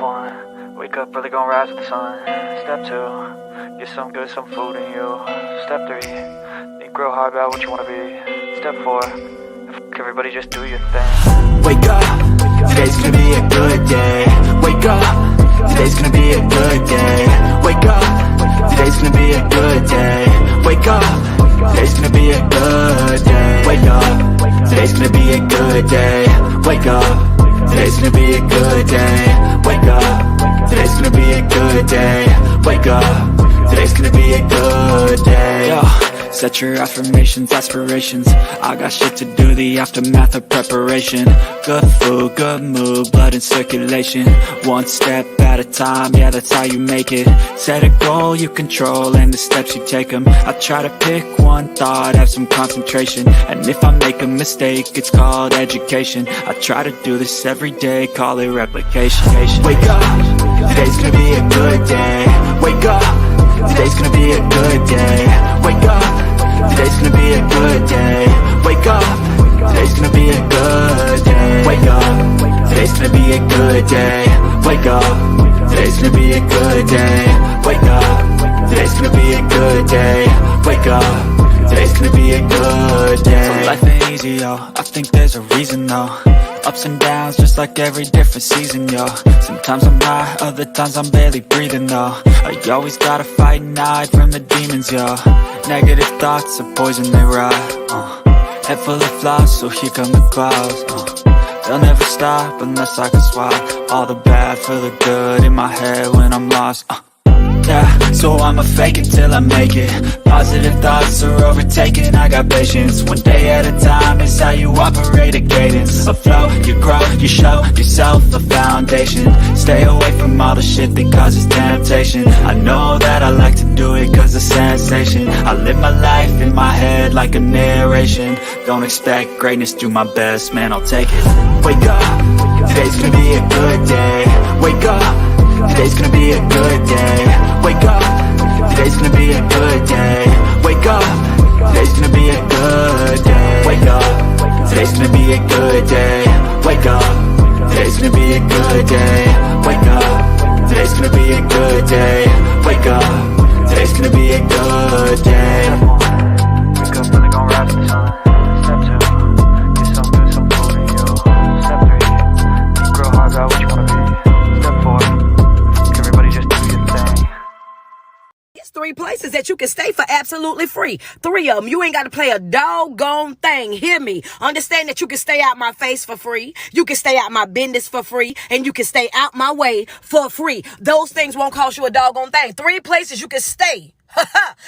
1, wake up, really gonna rise with the sun. Step 2, get some good, some food in you. Step 3, think real hard about what you wanna be. Step 4, everybody just do your thing. Wake up, today's gonna be a good day. Wake up, today's gonna be a good day. Wake up, today's gonna be a good day. Wake up, today's gonna be a good day. Wake up, today's gonna be a good day. Wake up, today's gonna be a good day. Wake up, today's gonna be a good day. Wake up, today's gonna be a good day. Yo, set your affirmations, aspirations. I got shit to do, the aftermath of preparation. Good food, good mood, blood in circulation. One step at a time, yeah, that's how you make it. Set a goal you control and the steps you take them. I try to pick one thought, have some concentration. And if I make a mistake, it's called education. I try to do this every day, call it replication. Wake up, today's gonna be a good day. Wake up, today's gonna be a good day. Wake up, today's gonna be a good day. Wake up, today's gonna be a good day. Wake up, today's gonna be a good day. Wake up, today's gonna be a good day. Wake up, today's gonna be a good day. Wake up, today's gonna be a good day. So life ain't easy, yo, I think there's a reason though. Ups and downs, just like every different season, yo. Sometimes I'm high, other times I'm barely breathing, though. I always gotta fight and hide from the demons, yo. Negative thoughts are poison, they rot. Head full of flies, so here come the clouds. They'll never stop unless I can swap all the bad for the good in my head when I'm lost. Yeah, so I'ma fake it till I make it. Positive thoughts are overtaken, I got patience. One day at a time is how you operate a cadence. A flow, you grow, you show yourself a foundation. Stay away from all the shit that causes temptation. I know that I like to do it cause of sensation. I live my life in my head like a narration. Don't expect greatness, do my best, man, I'll take it. Wake up, today's gonna be a good day. Wake up, today's gonna be a good day. Wake up, today's gonna be a good day. Wake up, today's gonna be a good day. Wake up, today's gonna be a good day. Wake up, today's gonna be a good day. Wake up, today's gonna be a good day. Wake up, today's gonna be a good day. Wake up, really gonna rise with the sun. Step 2, get some good, some food in you. Step 3, think real hard about what you wanna be. Step 4, everybody just do your thing. It's 3 places that you can stay for absolutely free. 3 of them. You ain't got to play a doggone thing. Hear me. Understand that you can stay out my face for free. You can stay out my business for free. And you can stay out my way for free. Those things won't cost you a doggone thing. 3 places you can stay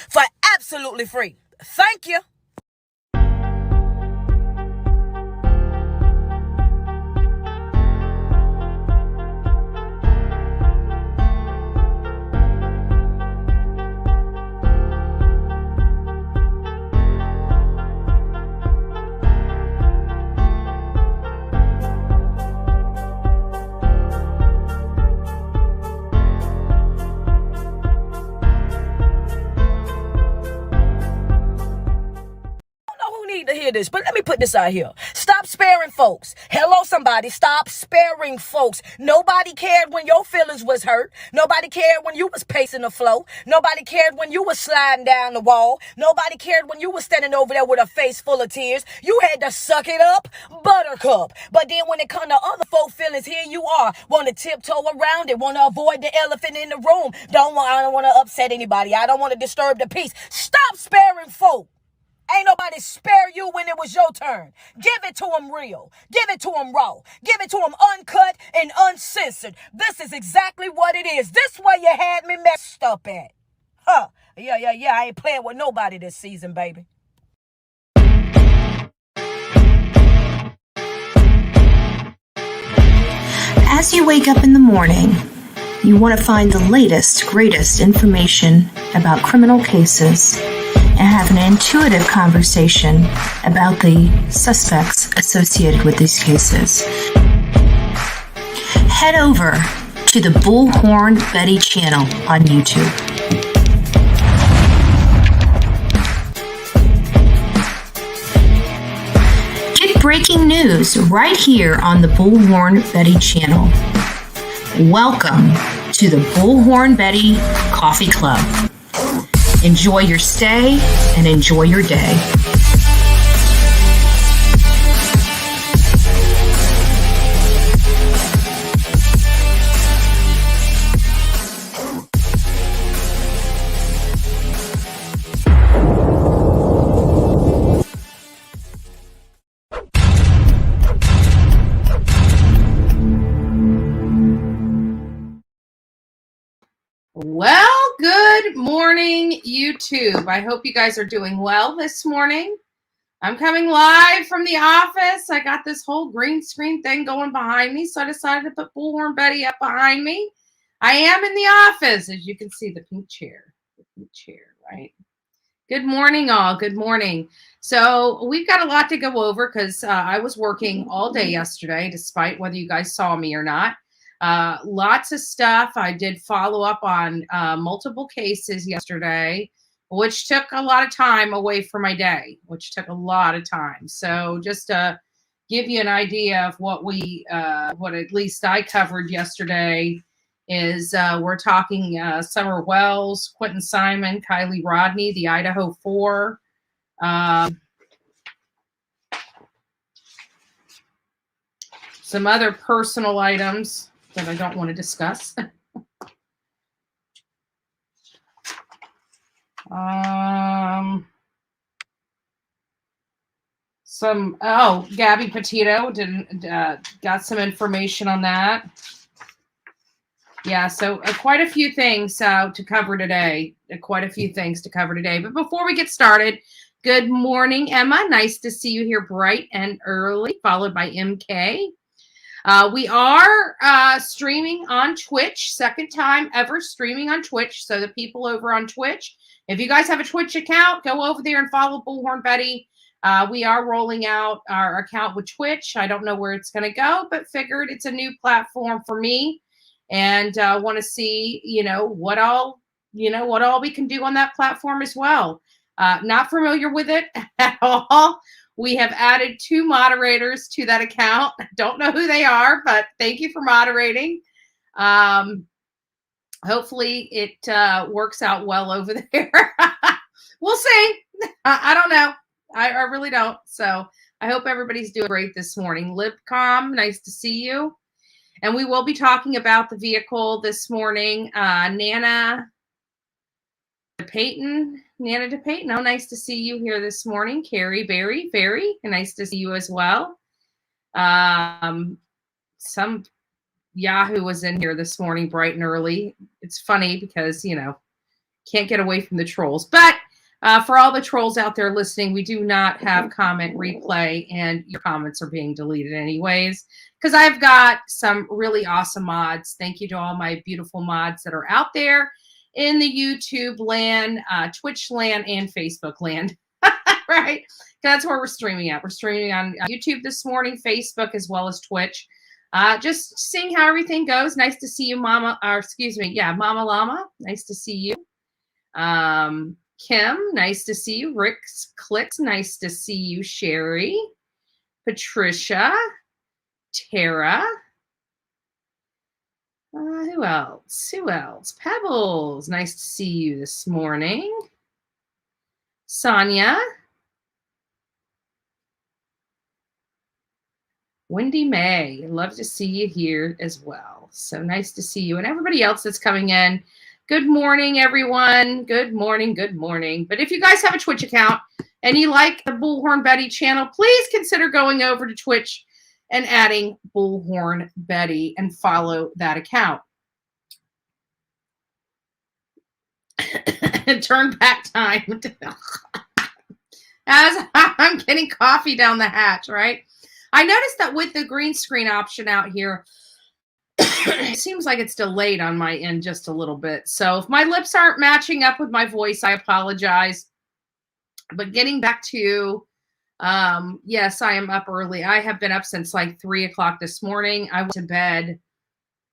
for absolutely free. Thank you. To hear this, but let me put this out here. Stop sparing folks. Hello, somebody. Stop sparing folks. Nobody cared when your feelings was hurt. Nobody cared when you was pacing the floor. Nobody cared when you was sliding down the wall. Nobody cared when you was standing over there with a face full of tears. You had to suck it up, buttercup. But then when it come to other folk feelings, here you are, want to tiptoe around it, want to avoid the elephant in the room. I don't want to upset anybody. I don't want to disturb the peace. Stop sparing folk. Ain't nobody spare you when it was your turn. Give it to them real. Give it to them raw. Give it to them uncut and uncensored. This is exactly what it is. This way you had me messed up at. Yeah. I ain't playing with nobody this season, baby. As you wake up in the morning, you want to find the latest, greatest information about criminal cases and have an intuitive conversation about the suspects associated with these cases. Head over to the Bullhorn Betty channel on YouTube. Get breaking news right here on the Bullhorn Betty channel. Welcome to the Bullhorn Betty Coffee Club. Enjoy your stay and enjoy your day. Well, good morning, YouTube. I hope you guys are doing well this morning. I'm coming live from the office. I got this whole green screen thing going behind me, so I decided to put Bullhorn Betty up behind me. I am in the office, as you can see, the pink chair, right? Good morning, all. Good morning. So we've got a lot to go over because I was working all day yesterday, despite whether you guys saw me or not. Lots of stuff. I did follow up on multiple cases yesterday, which took a lot of time away from my day, So just to give you an idea of what at least I covered yesterday is we're talking Summer Wells, Quentin Simon, Kylie Rodney, the Idaho 4. Some other personal items that I don't want to discuss. Gabby Petito got some information on that. Yeah, so quite a few things to cover today. But before we get started, good morning, Emma. Nice to see you here bright and early, followed by MK. We are streaming on Twitch, second time ever streaming on Twitch. So the people over on Twitch, if you guys have a Twitch account, go over there and follow Bullhorn Betty. We are rolling out our account with Twitch. I don't know where it's going to go, but figured it's a new platform for me, and want to see, what all we can do on that platform as well. Not familiar with it at all. We have added 2 moderators to that account. Don't know who they are, but thank you for moderating. Hopefully it works out well over there. We'll see. I don't know. I really don't. So I hope everybody's doing great this morning. Libcom, nice to see you. And we will be talking about the vehicle this morning. Nana DePayton. Oh, nice to see you here this morning. Carrie Berry, very nice to see you as well. Some Yahoo was in here this morning bright and early. It's funny because, can't get away from the trolls. But for all the trolls out there listening, we do not have comment replay, and your comments are being deleted anyways, because I've got some really awesome mods. Thank you to all my beautiful mods that are out there in the YouTube land, Twitch land, and Facebook land, right? That's where we're streaming at. We're streaming on YouTube this morning, Facebook, as well as Twitch. Just seeing how everything goes. Nice to see you, Mama Llama. Nice to see you. Kim, nice to see you. Rick's Clicks, nice to see you. Sherry, Patricia, Tara. Who else? Pebbles, nice to see you this morning. Sonia. Wendy May, love to see you here as well. So nice to see you. And everybody else that's coming in. Good morning, everyone. Good morning. But if you guys have a Twitch account and you like the Bullhorn Betty channel, please consider going over to Twitch and adding Bullhorn Betty and follow that account. Turn back time. As I'm getting coffee down the hatch, right? I noticed that with the green screen option out here, it seems like it's delayed on my end just a little bit. So if my lips aren't matching up with my voice, I apologize. But getting back to, yes, I am up early. I have been up since like 3 o'clock this morning. I went to bed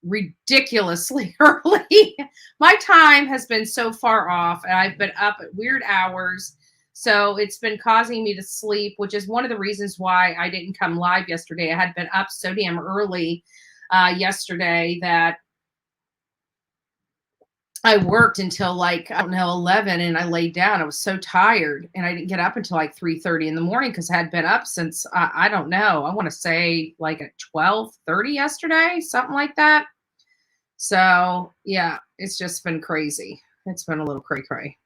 ridiculously early. My time has been so far off, and I've been up at weird hours. So it's been causing me to sleep, which is one of the reasons why I didn't come live yesterday. I had been up so damn early yesterday that I worked until like, I don't know, 11, and I laid down. I was so tired, and I didn't get up until like 3:30 in the morning because I had been up since, I don't know, I want to say like at 12:30 yesterday, something like that. So yeah, it's just been crazy. It's been a little cray-cray.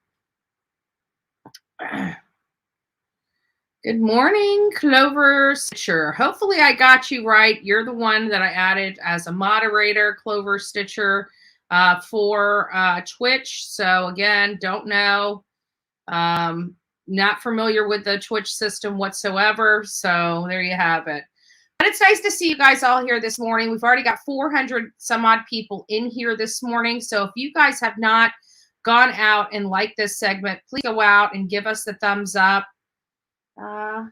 Good morning, Clover Stitcher. Hopefully I got you right. You're the one that I added as a moderator, Clover Stitcher, for Twitch. So again, don't know. Not familiar with the Twitch system whatsoever. So there you have it. But it's nice to see you guys all here this morning. We've already got 400 some odd people in here this morning. So if you guys have not gone out and liked this segment, please go out and give us the thumbs up. Oh,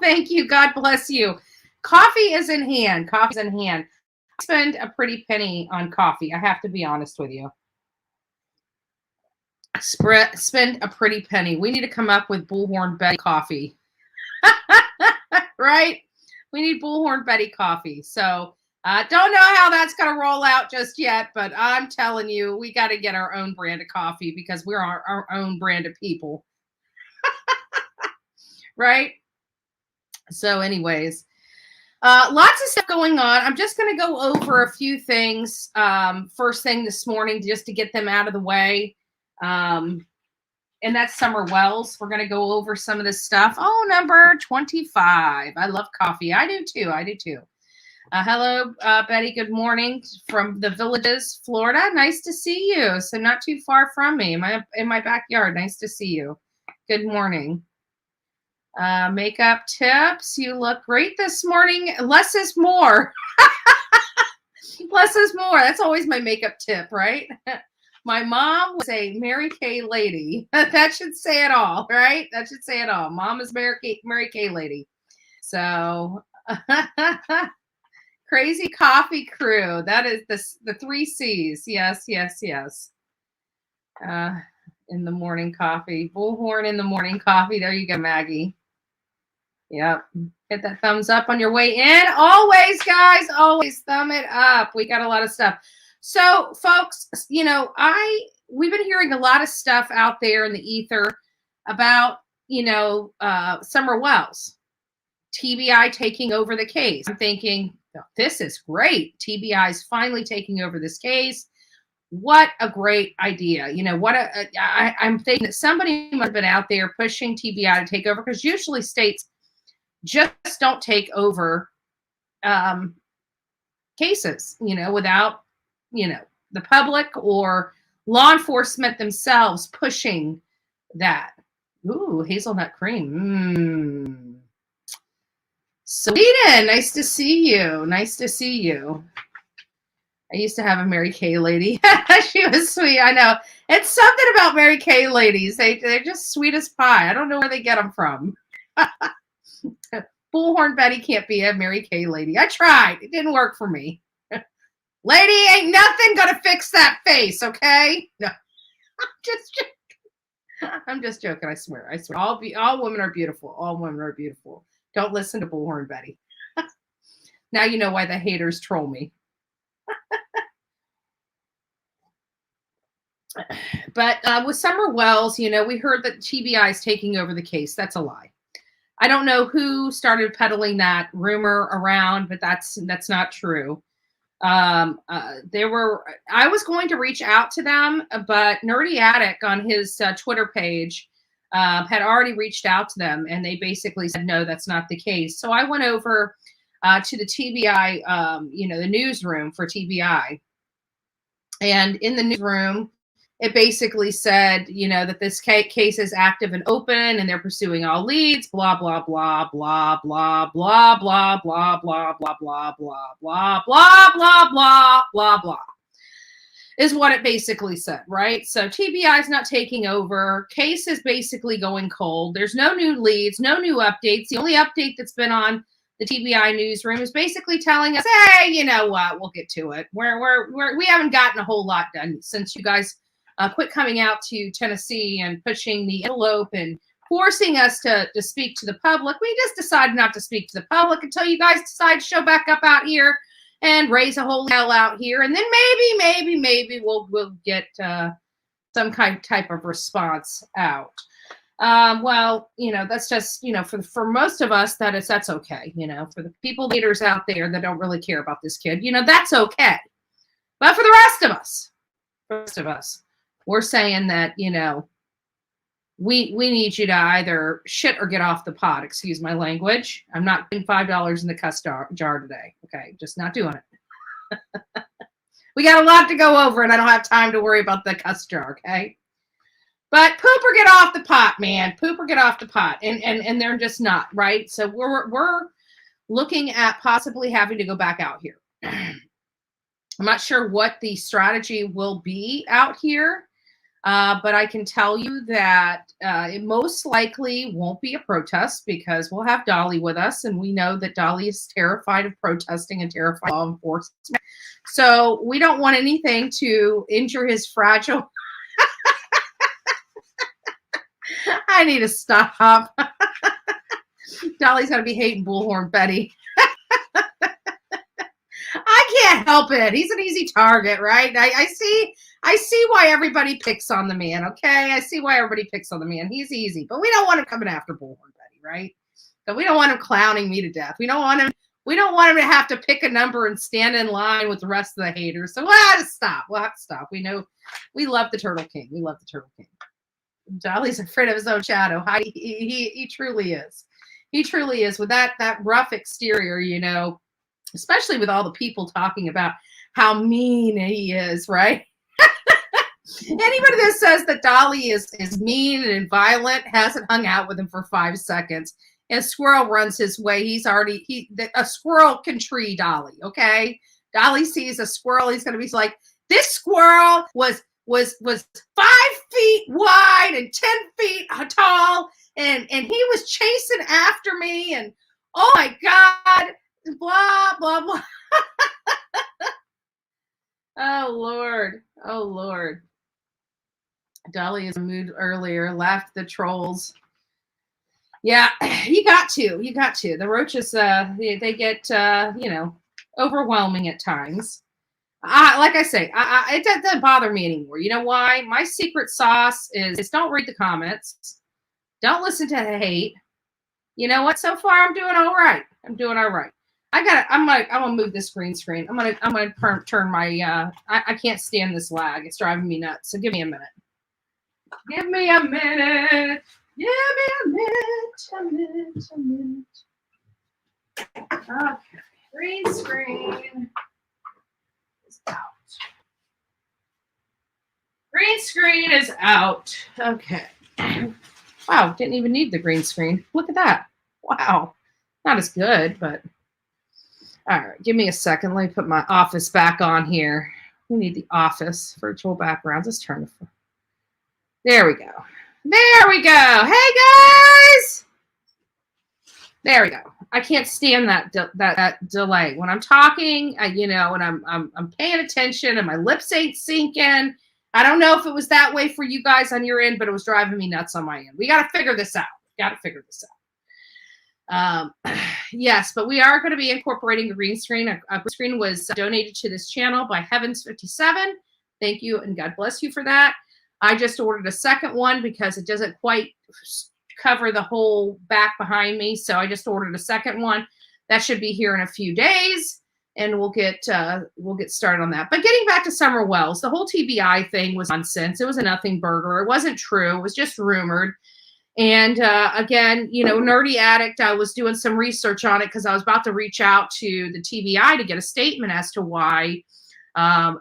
thank you. God bless you. Coffee is in hand. Coffee's in hand. I spend a pretty penny on coffee. I have to be honest with you. Spend a pretty penny. We need to come up with Bullhorn Betty coffee. Right? We need Bullhorn Betty coffee. So don't know how that's going to roll out just yet, but I'm telling you, we got to get our own brand of coffee because we're our own brand of people. Right? So anyways, lots of stuff going on. I'm just going to go over a few things first thing this morning just to get them out of the way. And that's Summer Wells. We're going to go over some of this stuff. Oh, number 25. I love coffee. I do too. I do too. Hello, Betty. Good morning from the Villages, Florida. Nice to see you. So not too far from me. In my backyard. Nice to see you. Good morning. Makeup tips. You look great this morning. Less is more. Less is more. That's always my makeup tip, right? My mom was a Mary Kay lady. That should say it all, right? That should say it all. Mom is Mary Kay lady. So, crazy coffee crew. That is the 3 C's. Yes, yes, yes. In the morning coffee. Bullhorn in the morning coffee. There you go, Maggie. Yep. Hit that thumbs up on your way in. Always, guys, always thumb it up. We got a lot of stuff. So, folks, you know, we've been hearing a lot of stuff out there in the ether about, you know, Summer Wells, TBI taking over the case. I'm thinking, this is great. TBI is finally taking over this case. What a great idea. You know, I'm thinking that somebody must have been out there pushing TBI to take over, because usually states just don't take over cases, you know, without, you know, the public or law enforcement themselves pushing that. Ooh, hazelnut cream. Sweden, nice to see you. Nice to see you. I used to have a Mary Kay lady. She was sweet. I know. It's something about Mary Kay ladies. They're just sweet as pie. I don't know where they get them from. Bullhorn Betty can't be a Mary Kay lady. I tried. It didn't work for me. Lady, ain't nothing gonna fix that face, okay? No, I'm just joking. I swear. All women are beautiful. All women are beautiful. Don't listen to Bullhorn Betty. Now you know why the haters troll me. But with Summer Wells, you know, we heard that TBI is taking over the case. That's a lie. I don't know who started peddling that rumor around, but that's not true. I was going to reach out to them, but Nerdy Attic on his Twitter page had already reached out to them, and they basically said, no, that's not the case. So I went over to the TBI, you know, the newsroom for TBI. And in the newsroom, it basically said, you know, that this case is active and open, and they're pursuing all leads, blah, blah, blah, blah, blah, blah, blah, blah, blah, blah, blah, blah, blah, blah, blah, blah, blah, blah, is what it basically said, right? So TBI is not taking over. Case is basically going cold. There's no new leads, no new updates. The only update that's been on the TBI newsroom is basically telling us, hey, you know what? We'll get to it. We haven't gotten a whole lot done since you guys quit coming out to Tennessee and pushing the envelope and forcing us to speak to the public. We just decided not to speak to the public until you guys decide to show back up out here and raise a whole hell out here, and then maybe we'll get some type of response out. Well, that's just, for most of us, that's okay. For the people leaders out there that don't really care about this kid, that's okay. But for the rest of us, we're saying that, we need you to either shit or get off the pot. Excuse my language. I'm not putting $5 in the cuss jar today. Okay. Just not doing it. We got a lot to go over, and I don't have time to worry about the cuss jar. Okay. But poop or get off the pot, man. Poop or get off the pot. And they're just not, right? So we're looking at possibly having to go back out here. I'm not sure what the strategy will be out here. But I can tell you that it most likely won't be a protest, because we'll have Dolly with us, and we know that Dolly is terrified of protesting and terrified of law enforcement. So we don't want anything to injure his fragile. I need to stop. Dolly's going to be hating Bullhorn Betty. I can't help it. He's an easy target, right? I see why everybody picks on the man, okay? I see why everybody picks on the man. He's easy, but we don't want him coming after Bullhorn Betty, right? But we don't want him clowning me to death. We don't want him to have to pick a number and stand in line with the rest of the haters. So we'll have to stop. We know we love the Turtle King. We love the Turtle King. Dolly's afraid of his own shadow. He truly is. He truly is, with that rough exterior, especially with all the people talking about how mean he is, right? Anybody that says that Dolly is mean and violent hasn't hung out with him for 5 seconds. And a squirrel runs his way. A squirrel can tree Dolly, okay? Dolly sees a squirrel. He's going to be like, this squirrel was 5 feet wide and 10 feet tall. And he was chasing after me. And oh my God, blah, blah, blah. Oh, Lord. Dolly is moved earlier, laughed at the trolls. Yeah, you got to. The roaches, they get, overwhelming at times. Like I say, it doesn't bother me anymore. You know why? My secret sauce is don't read the comments. Don't listen to the hate. You know what? So far, I'm doing all right. I'm gonna move this green screen. I'm gonna turn my. I can't stand this lag. It's driving me nuts. So give me a minute. Okay. Green screen is out. Green screen is out. Okay. Wow, didn't even need the green screen. Look at that. Wow. Not as good, but all right, give me a second. Let me put my office back on here. We need the office virtual backgrounds. Let's turn the. There we go. Hey guys. There we go. I can't stand that delay when I'm talking. And I'm paying attention, and my lips ain't syncing. I don't know if it was that way for you guys on your end, but it was driving me nuts on my end. We got to figure this out. Yes, but we are going to be incorporating the green screen. A green screen was donated to this channel by Heavens57. Thank you, and God bless you for that. I just ordered a second one because it doesn't quite cover the whole back behind me. So I just ordered a second one. That should be here in a few days, and we'll get started on that. But getting back to Summer Wells, the whole TBI thing was nonsense. It was a nothing burger. It wasn't true. It was just rumored. And again, Nerdy Addict, I was doing some research on it because I was about to reach out to the TBI to get a statement as to why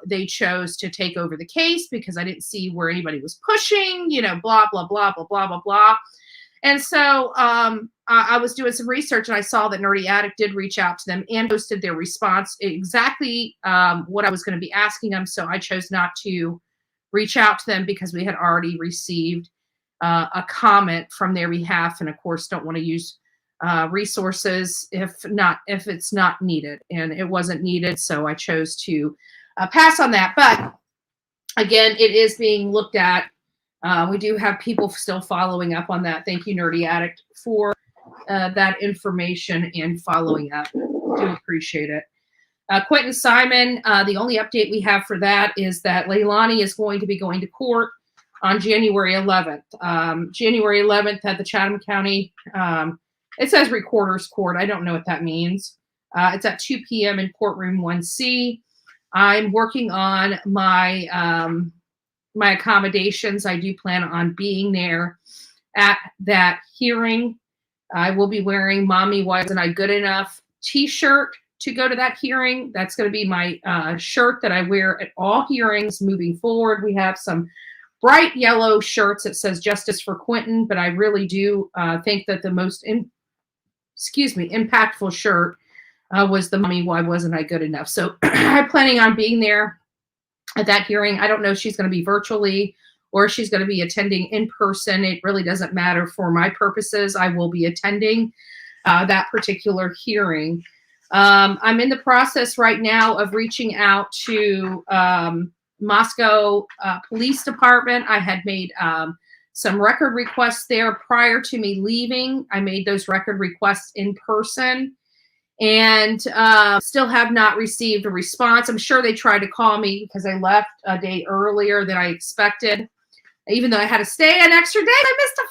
they chose to take over the case, because I didn't see where anybody was pushing, blah, blah, blah, blah, blah, blah, blah. And so I was doing some research, and I saw that Nerdy Addict did reach out to them and posted their response, exactly what I was going to be asking them. So I chose not to reach out to them because we had already received a comment from their behalf, and of course don't want to use resources if it's not needed, and it wasn't needed, so I chose to pass on that. But again, it is being looked at. We do have people still following up on that. Thank you, Nerdy Addict, for that information and following up. Do appreciate it. Quentin Simon, the only update we have for that is that Leilani is going to be going to court on January 11th. January 11th at the Chatham County, it says Recorder's Court. I don't know what that means. It's at 2 p.m. in courtroom 1C. I'm working on my my accommodations. I do plan on being there at that hearing. I will be wearing Mommy Wasn't I Good Enough t-shirt to go to that hearing. That's going to be my shirt that I wear at all hearings moving forward. We have some bright yellow shirts that says Justice for Quentin, but I really do think that the most impactful shirt was the Mommy, Why Wasn't I Good Enough? So I'm planning on being there at that hearing. I don't know if she's going to be virtually or if she's going to be attending in person. It really doesn't matter for my purposes. I will be attending that particular hearing. I'm in the process right now of reaching out to Mascow Police Department. I had made some record requests there prior to me leaving. I made those record requests in person and still have not received a response. I'm sure they tried to call me because I left a day earlier than I expected. Even though I had to stay an extra day, I missed a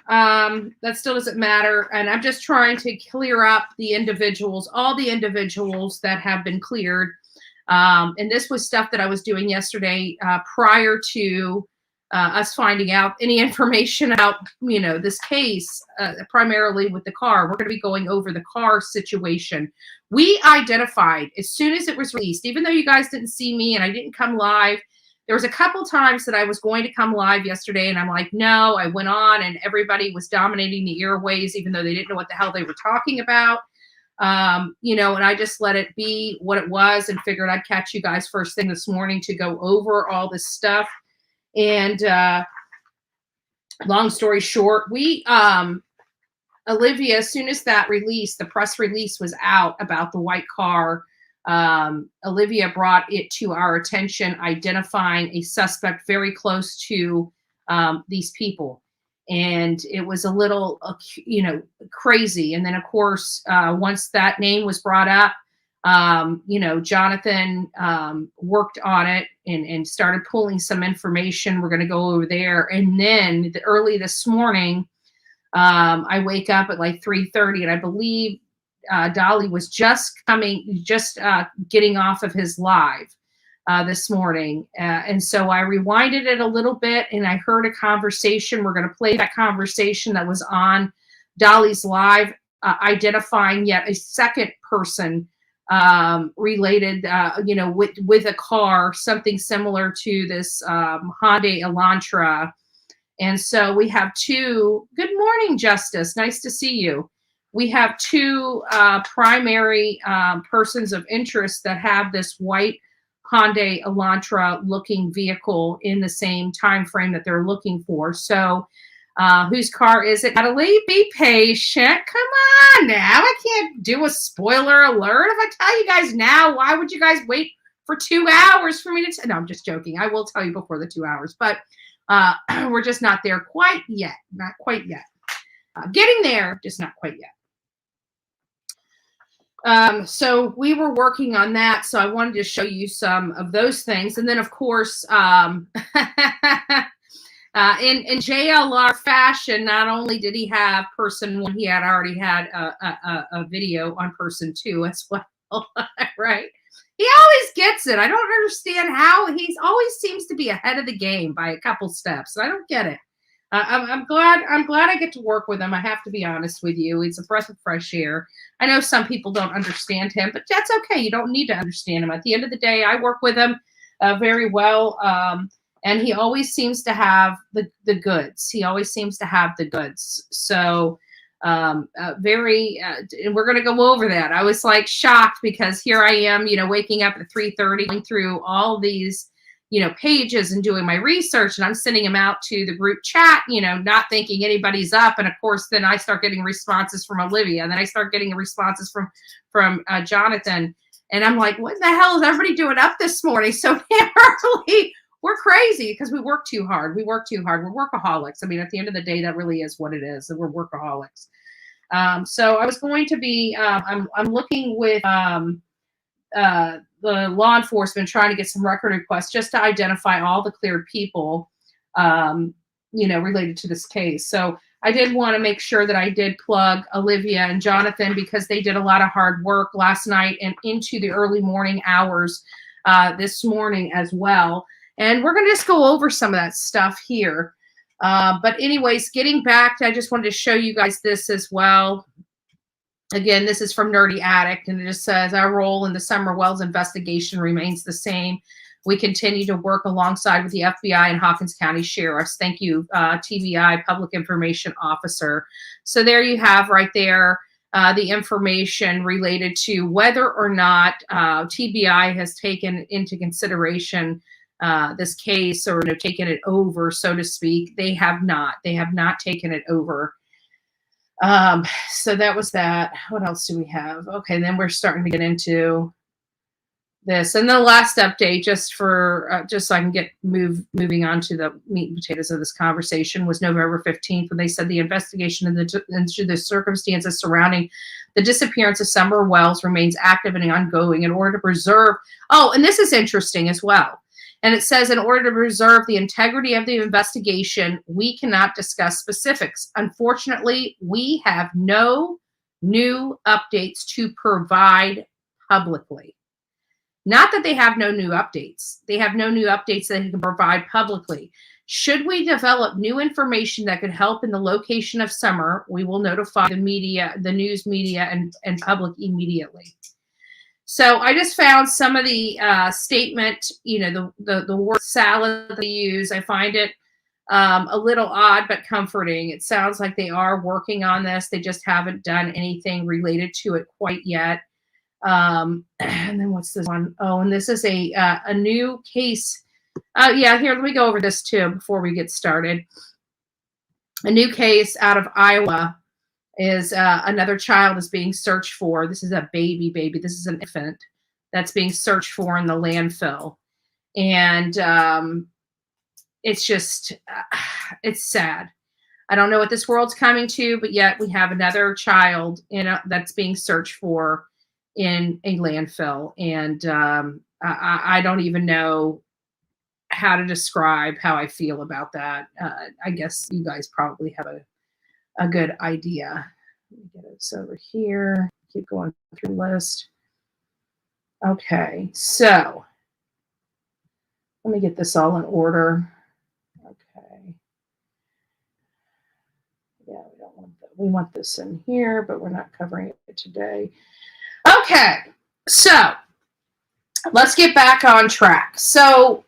flight. That still doesn't matter. And I'm just trying to clear up the individuals, all the individuals that have been cleared. And this was stuff that I was doing yesterday prior to us finding out any information about, this case, primarily with the car. We're going to be going over the car situation. We identified as soon as it was released, even though you guys didn't see me and I didn't come live. There was a couple times that I was going to come live yesterday and I'm like, no, I went on and everybody was dominating the airways, even though they didn't know what the hell they were talking about. And I just let it be what it was and figured I'd catch you guys first thing this morning to go over all this stuff. And long story short, we, Olivia, as soon as that release, the press release was out about the white car, Olivia brought it to our attention, identifying a suspect very close to these people. And it was a little, crazy. And then, of course, once that name was brought up, Jonathan worked on it and started pulling some information. We're going to go over there. And then early this morning, I wake up at like 3:30 and I believe Dolly was just getting off of his live this morning. And so I rewinded it a little bit and I heard a conversation. We're going to play that conversation that was on Dolly's live, identifying yet a second person related, with a car, something similar to this Hyundai Elantra. And so we have two. Good morning, Justice. Nice to see you. We have two primary persons of interest that have this white Hyundai Elantra looking vehicle in the same time frame that they're looking for. So whose car is it? Natalie, be patient. Come on now. I can't do a spoiler alert. If I tell you guys now, why would you guys wait for 2 hours for me to no, I'm just joking. I will tell you before the 2 hours, but we're just not there quite yet. Not quite yet. Getting there, just not quite yet. So we were working on that. So I wanted to show you some of those things. And then, of course, in JLR fashion, not only did he have person one, he had already had a video on person two as well, right? He always gets it. I don't understand how he's always seems to be ahead of the game by a couple steps. I don't get it. I'm glad I get to work with him. I have to be honest with you. He's a breath of fresh air. I know some people don't understand him, but that's okay. You don't need to understand him. At the end of the day, I work with him very well. And he always seems to have the goods. He always seems to have the goods. So and we're going to go over that. I was like shocked because here I am, waking up at 3:30, going through all these, pages and doing my research, and I'm sending them out to the group chat, not thinking anybody's up. And of course, then I start getting responses from Olivia, and then I start getting responses from Jonathan. And I'm like, what the hell is everybody doing up this morning so early? We're crazy because we work too hard. We're workaholics. I mean, at the end of the day, that really is what it is. We're workaholics. So I was going to be, I'm looking with the law enforcement trying to get some record requests just to identify all the cleared people, related to this case. So I did want to make sure that I did plug Olivia and Jonathan because they did a lot of hard work last night and into the early morning hours this morning as well. And we're going to just go over some of that stuff here. But anyways, getting back, I just wanted to show you guys this as well. Again, this is from Nerdy Addict, and it just says, our role in the Summer Wells investigation remains the same. We continue to work alongside with the FBI and Hawkins County Sheriffs. Thank you, TBI, Public Information Officer. So there you have right there the information related to whether or not TBI has taken into consideration this case or taken it over, so to speak. They have not. They have not taken it over. So that was that. What else do we have? Okay, then we're starting to get into this. And the last update, just for just so I can get moving on to the meat and potatoes of this conversation, was November 15th, when they said the investigation into the circumstances surrounding the disappearance of Summer Wells remains active and ongoing in order to preserve. Oh, and this is interesting as well. And it says, in order to preserve the integrity of the investigation, we cannot discuss specifics. Unfortunately, we have no new updates to provide publicly. Not that they have no new updates. They have no new updates that they can provide publicly. Should we develop new information that could help in the location of Summer, we will notify the media, the news media, and public immediately. So I just found some of the statement, the word salad that they use. I find it a little odd but comforting. It sounds like they are working on this. They just haven't done anything related to it quite yet. And then what's this one? Oh, and this is a new case. Yeah, here, let me go over this too before we get started. A new case out of Iowa is another child is being searched for. This is a baby. This is an infant that's being searched for in the landfill. And it's just, it's sad. I don't know what this world's coming to, but yet we have another child that's being searched for in a landfill. And I don't even know how to describe how I feel about that. I guess you guys probably have a good idea. Let me get this over here. Keep going through the list. Okay, so let me get this all in order. Okay. Yeah, we don't want that. We want this in here, but we're not covering it today. Okay, so let's get back on track. So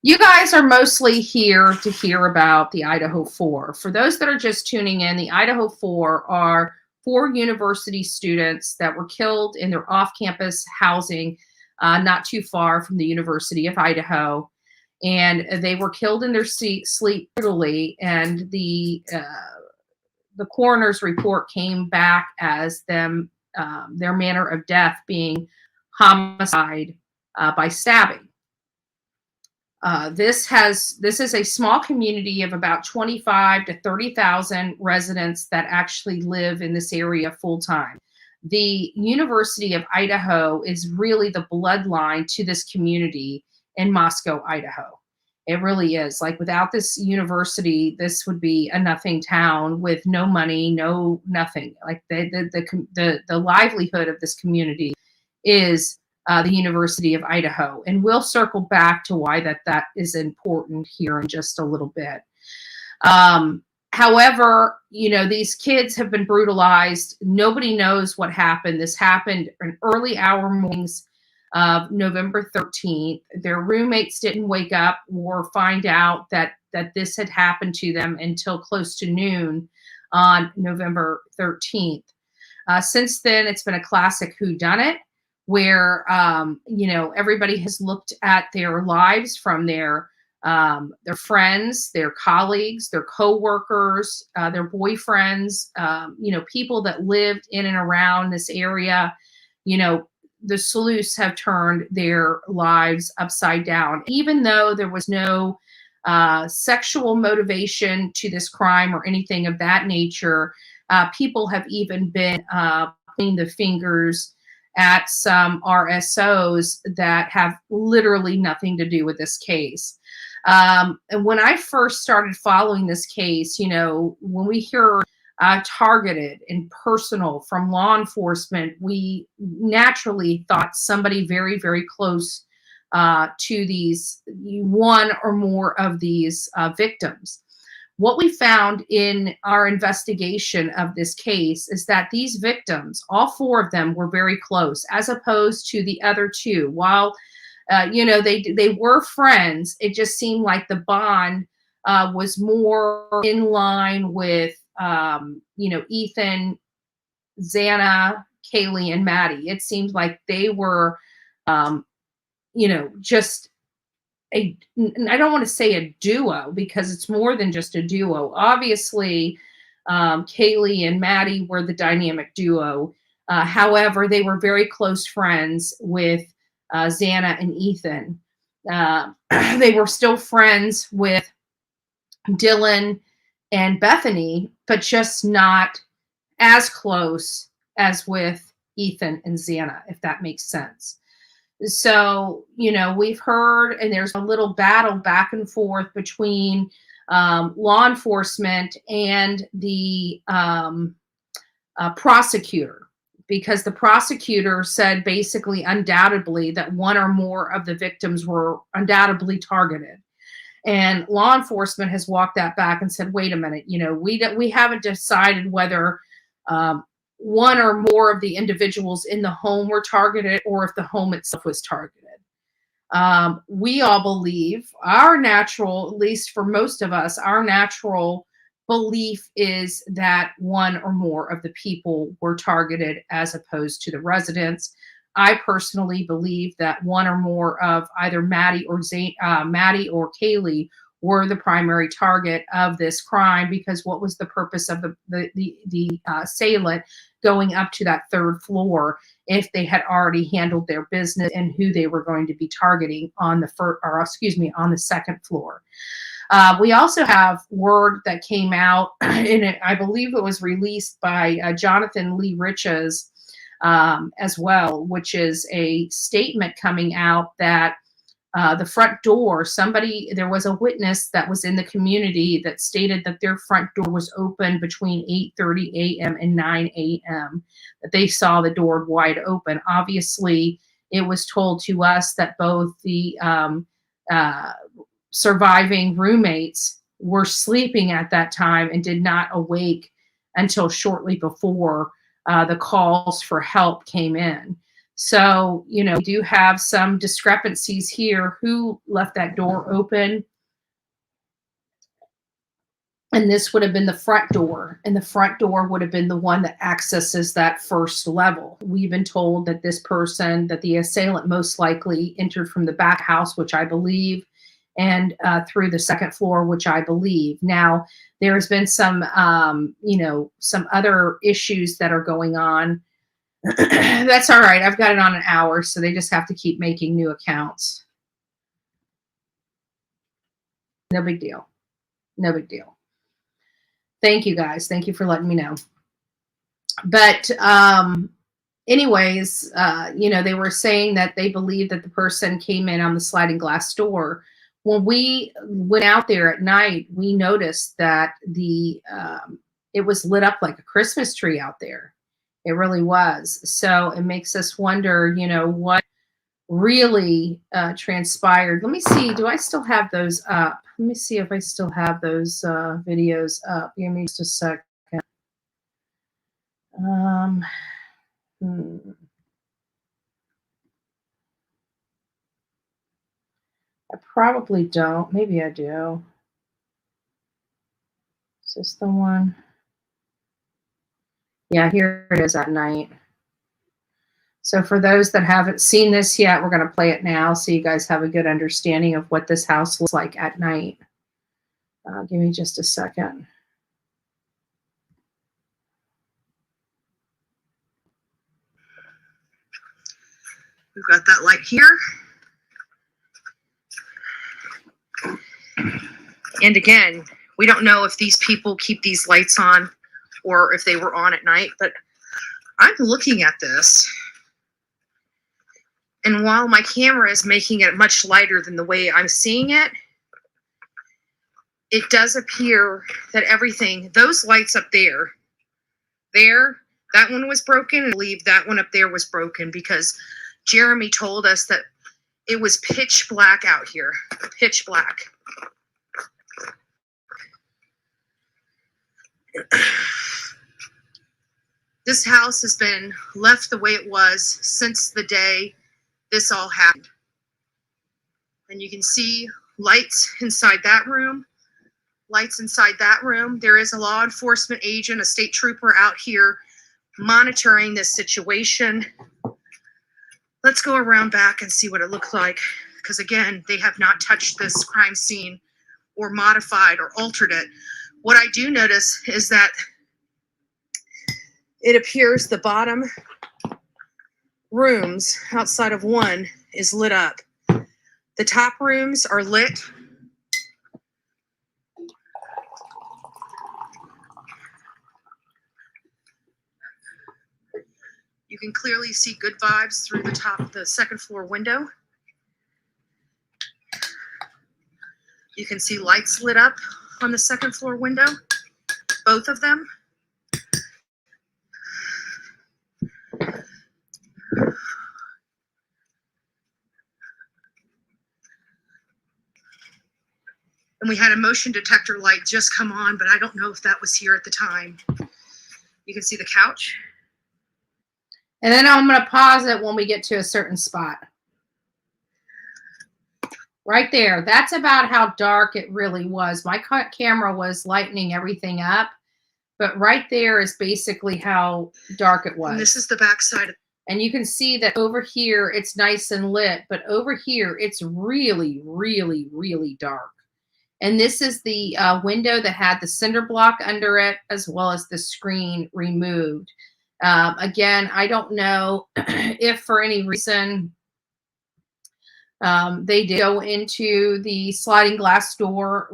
you guys are mostly here to hear about the Idaho 4. For those that are just tuning in, the Idaho 4 are 4 university students that were killed in their off-campus housing not too far from the University of Idaho. And they were killed in their sleep brutally. And the coroner's report came back as them their manner of death being homicide by stabbing. This is a small community of about 25 to 30,000 residents that actually live in this area full time. The University of Idaho is really the bloodline to this community in Mascow, Idaho. It really is. Like, without this university, this would be a nothing town with no money, no nothing. Like the livelihood of this community is the University of Idaho. And we'll circle back to why that is important here in just a little bit. However, these kids have been brutalized. Nobody knows what happened. This happened in early hour mornings of November 13th. Their roommates didn't wake up or find out that this had happened to them until close to noon on November 13th. Since then, it's been a classic whodunit, where everybody has looked at their lives from their friends, their colleagues, their co-workers, their boyfriends, people that lived in and around this area. The sleuths have turned their lives upside down. Even though there was no sexual motivation to this crime or anything of that nature, People have even been pointing the fingers at some RSOs that have literally nothing to do with this case. And when I first started following this case, you know, when we hear targeted and personal from law enforcement, we naturally thought somebody very, very close to these one or more of these victims. What we found in our investigation of this case is that these victims, all four of them, were very close, as opposed to the other two. While you know, they were friends, it just seemed like the bond was more in line with you know, Ethan, Xana, Kaylee, and Maddie. It seemed like they were you know, just I don't want to say a duo, because it's more than just a duo. Obviously, Kaylee and Maddie were the dynamic duo. However, they were very close friends with Xana and Ethan. They were still friends with Dylan and Bethany, but just not as close as with Ethan and Xana, if that makes sense. So, you know, we've heard, and there's a little battle back and forth between law enforcement and the prosecutor, because the prosecutor said basically undoubtedly that one or more of the victims were undoubtedly targeted. And law enforcement has walked that back and said, wait a minute, you know, we haven't decided whether one or more of the individuals in the home were targeted or if the home itself was targeted. We all believe, our natural, at least for most of us, our natural belief is that one or more of the people were targeted as opposed to the residents. I personally believe that one or more of either Maddie or Kaylee were the primary target of this crime, because what was the purpose of the assailant going up to that third floor if they had already handled their business and who they were going to be targeting on the on the second floor. We also have word that came out, and I believe it was released by Jonathan Lee Riches as well, which is a statement coming out that the front door, there was a witness that was in the community that stated that their front door was open between 8:30 a.m. and 9 a.m., that they saw the door wide open. Obviously, it was told to us that both the surviving roommates were sleeping at that time and did not awake until shortly before the calls for help came in. So, you know, we do have some discrepancies here. Who left that door open? And this would have been the front door, and the front door would have been the one that accesses that first level. We've been told that this person, that the assailant most likely entered from the back house, which I believe, and through the second floor, which I believe. Now, there's been some, you know, some other issues that are going on. That's all right. I've got it on an hour, so they just have to keep making new accounts. No big deal. No big deal. Thank you, guys. Thank you for letting me know. But anyways, you know, they were saying that they believe that the person came in on the sliding glass door. When we went out there at night, we noticed that it was lit up like a Christmas tree out there. It really was. So it makes us wonder, you know, what really transpired. Let me see. Do I still have those up? Let me see if I still have those videos up. Give me just a second. I probably don't. Maybe I do. Is this the one? Yeah, here it is at night. So for those that haven't seen this yet, we're going to play it now so you guys have a good understanding of what this house looks like at night. Give me just a second. We've got that light here. And again, we don't know if these people keep these lights on or if they were on at night. But I'm looking at this, and while my camera is making it much lighter than the way I'm seeing it, it does appear that everything, those lights up there, that one was broken. I believe that one up there was broken because Jeremy told us that it was pitch black out here, pitch black. This house has been left the way it was since the day this all happened. And you can see lights inside that room, lights inside that room. There is a law enforcement agent, a state trooper out here monitoring this situation. Let's go around back and see what it looks like. Because again, they have not touched this crime scene or modified or altered it. What I do notice is that it appears the bottom rooms outside of one is lit up. The top rooms are lit. You can clearly see good vibes through the top, the second floor window. You can see lights lit up on the second floor window, both of them. And we had a motion detector light just come on, but I don't know if that was here at the time. You can see the couch. And then I'm going to pause it when we get to a certain spot. Right there. That's about how dark it really was. My camera was lightening everything up, but right there is basically how dark it was. And this is the back side. And you can see that over here, it's nice and lit, but over here, it's really, really, really dark. And this is the window that had the cinder block under it, as well as the screen removed. Again, I don't know if for any reason they did go into the sliding glass door.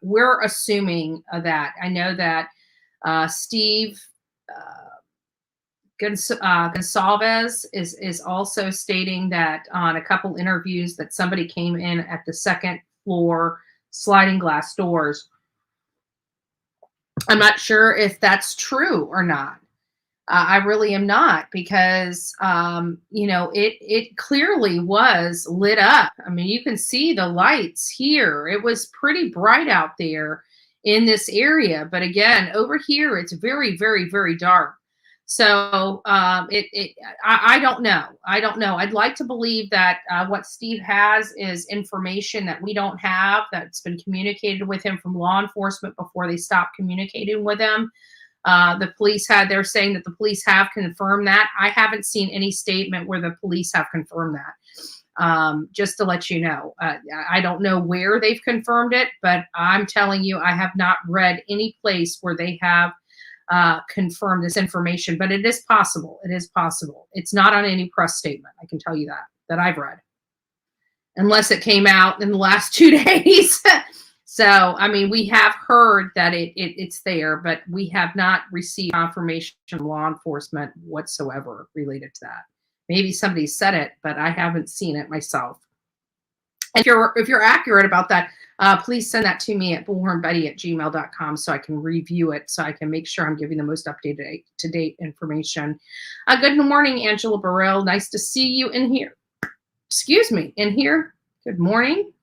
We're assuming that. I know that Steve Gonsalves is also stating that on a couple interviews that somebody came in at the second floor sliding glass doors. I'm not sure if that's true or not. I really am not, because, you know, it clearly was lit up. I mean, you can see the lights here. It was pretty bright out there in this area. But again, over here, it's very, very, very dark. So I don't know. I don't know. I'd like to believe that what Steve has is information that we don't have, that's been communicated with him from law enforcement before they stopped communicating with him. The police they're saying that the police have confirmed that. I haven't seen any statement where the police have confirmed that. Just to let you know, I don't know where they've confirmed it, but I'm telling you, I have not read any place where they have confirm this information, but it is possible. It is possible. It's not on any press statement. I can tell you that I've read, unless it came out in the last 2 days. So, I mean, we have heard that it's there, but we have not received confirmation from law enforcement whatsoever related to that. Maybe somebody said it, but I haven't seen it myself. And if you're accurate about that, please send that to me at bullhornbetty@gmail.com so I can review it, so I can make sure I'm giving the most up-to-date information. Good morning, Angela Burrell. Nice to see you in here. Excuse me, in here. Good morning.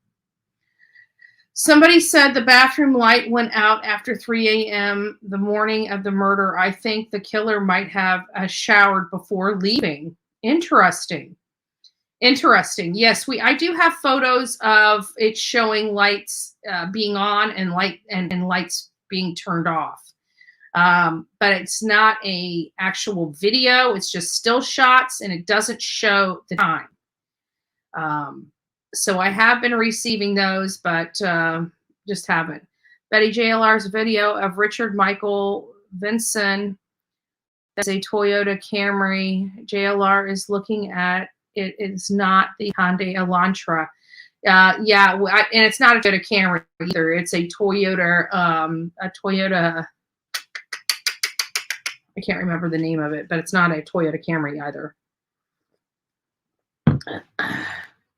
Somebody said the bathroom light went out after 3 a.m. the morning of the murder. I think the killer might have showered before leaving. Interesting. Interesting. Yes, I do have photos of it showing lights being on and lights being turned off. But it's not a actual video. It's just still shots, and it doesn't show the time. So I have been receiving those, but just haven't. Betty JLR's video of Richard Michael Vinson. That's a Toyota Camry. JLR is looking at. It is not the Hyundai Elantra. And it's not a Toyota Camry either. It's a Toyota, I can't remember the name of it, but it's not a Toyota Camry either.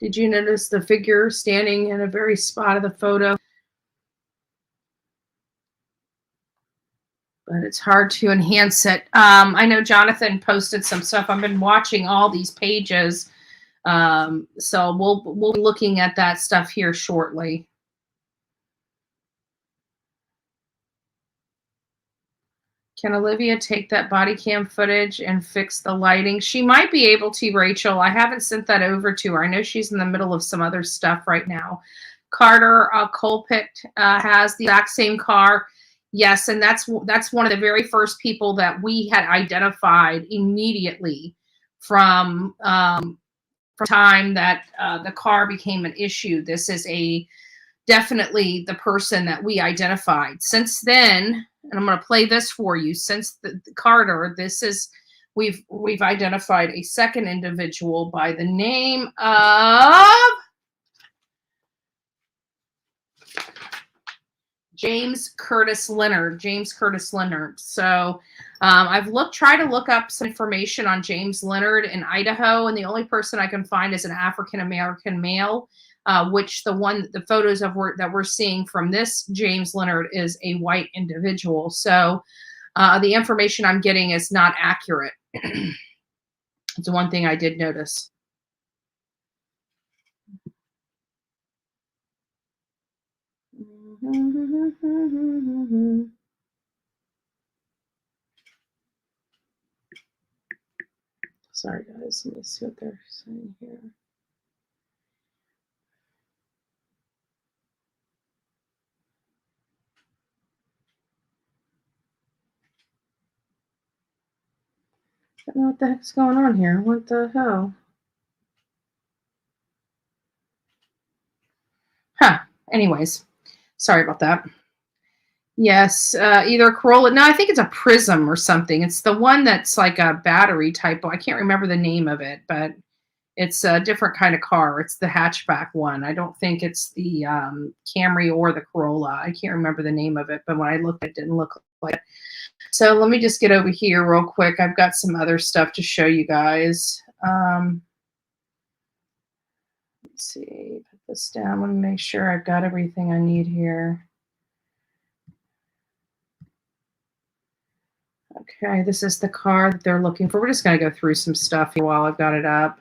Did you notice the figure standing in a very spot of the photo? But it's hard to enhance it. I know Jonathan posted some stuff. I've been watching all these pages. So we'll be looking at that stuff here shortly. Can Olivia take that body cam footage and fix the lighting? She might be able to, Rachel. I haven't sent that over to her. I know she's in the middle of some other stuff right now. Carter Colpitt has the exact same car. Yes, and that's one of the very first people that we had identified immediately from time that the car became an issue. This is definitely the person that we identified. Since then, and I'm going to play this for you. Since the Carter, we've identified a second individual by the name of James Curtis Leonard. So I've tried to look up some information on James Leonard in Idaho, and the only person I can find is an African American male, which the photos that we're seeing from this James Leonard is a white individual. So the information I'm getting is not accurate. It's one thing I did notice. Sorry, guys. Let me see what they're saying here. I don't know what the heck's going on here. What the hell? Huh. Anyways, sorry about that. Yes, either Corolla. No, I think it's a Prism or something. It's the one that's like a battery type. I can't remember the name of it, but it's a different kind of car. It's the hatchback one. I don't think it's the Camry or the Corolla. I can't remember the name of it, but when I looked, it didn't look like it. So let me just get over here real quick. I've got some other stuff to show you guys. Let's see, put this down. Let me make sure I've got everything I need here. Okay, this is the car that they're looking for. We're just going to go through some stuff here while I've got it up.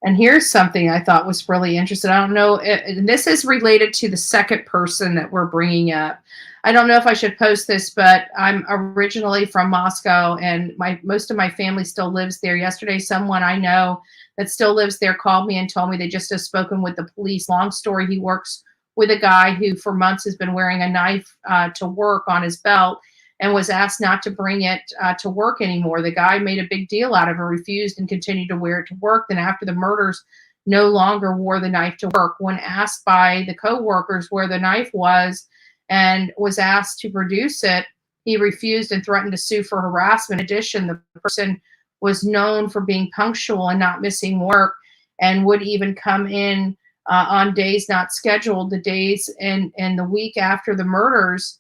And here's something I thought was really interesting. I don't know, this is related to the second person that we're bringing up. I don't know if I should post this, but I'm originally from Moscow, and most of my family still lives there. Yesterday, someone I know that still lives there called me and told me they just have spoken with the police. Long story, he works with a guy who for months has been wearing a knife to work on his belt and was asked not to bring it to work anymore. The guy made a big deal out of it, refused, and continued to wear it to work. Then after the murders, no longer wore the knife to work. When asked by the co-workers where the knife was and was asked to produce it, he refused and threatened to sue for harassment. In addition, the person was known for being punctual and not missing work, and would even come in on days not scheduled. The days and the week after the murders,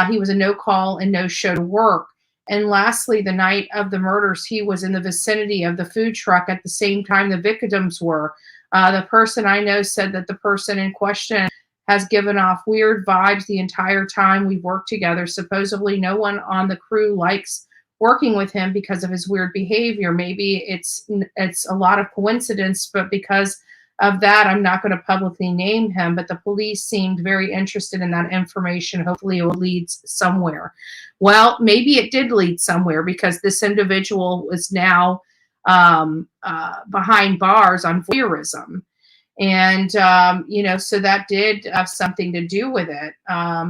he was a no-call and no-show to work. And lastly, the night of the murders, he was in the vicinity of the food truck at the same time the victims were. The person I know said that the person in question has given off weird vibes the entire time we've worked together. Supposedly, no one on the crew likes working with him because of his weird behavior. Maybe it's a lot of coincidence, but because of that, I'm not going to publicly name him, but the police seemed very interested in that information. Hopefully it will lead somewhere. Well, maybe it did lead somewhere, because this individual is now behind bars on voyeurism. And, so that did have something to do with it.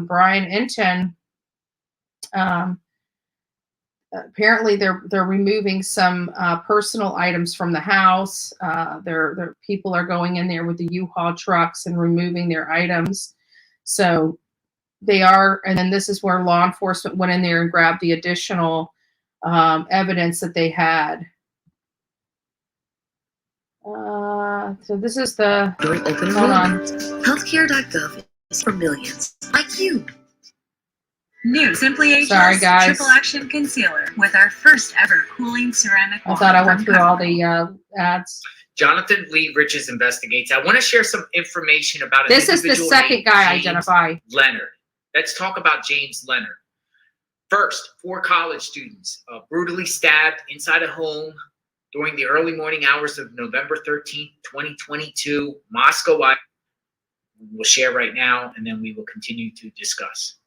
Brian Enton, apparently they're removing some personal items from the house. Their people are going in there with the U-Haul trucks and removing their items. So they are, and then this is where law enforcement went in there and grabbed the additional evidence that they had. So this is the, During open hold on. enrollment, healthcare.gov is for millions like you. New Simply Ageless Sorry, guys. Triple Action Concealer with our first ever cooling ceramic I wand thought I went from through all Coverall. the ads. Jonathan Lee Riches investigates. I want to share some information about an This is the individual second named guy James identify. Leonard. Let's talk about James Leonard. First, 4 college students brutally stabbed inside a home during the early morning hours of November 13th, 2022, Mascow, Idaho. We'll share right now, and then we will continue to discuss.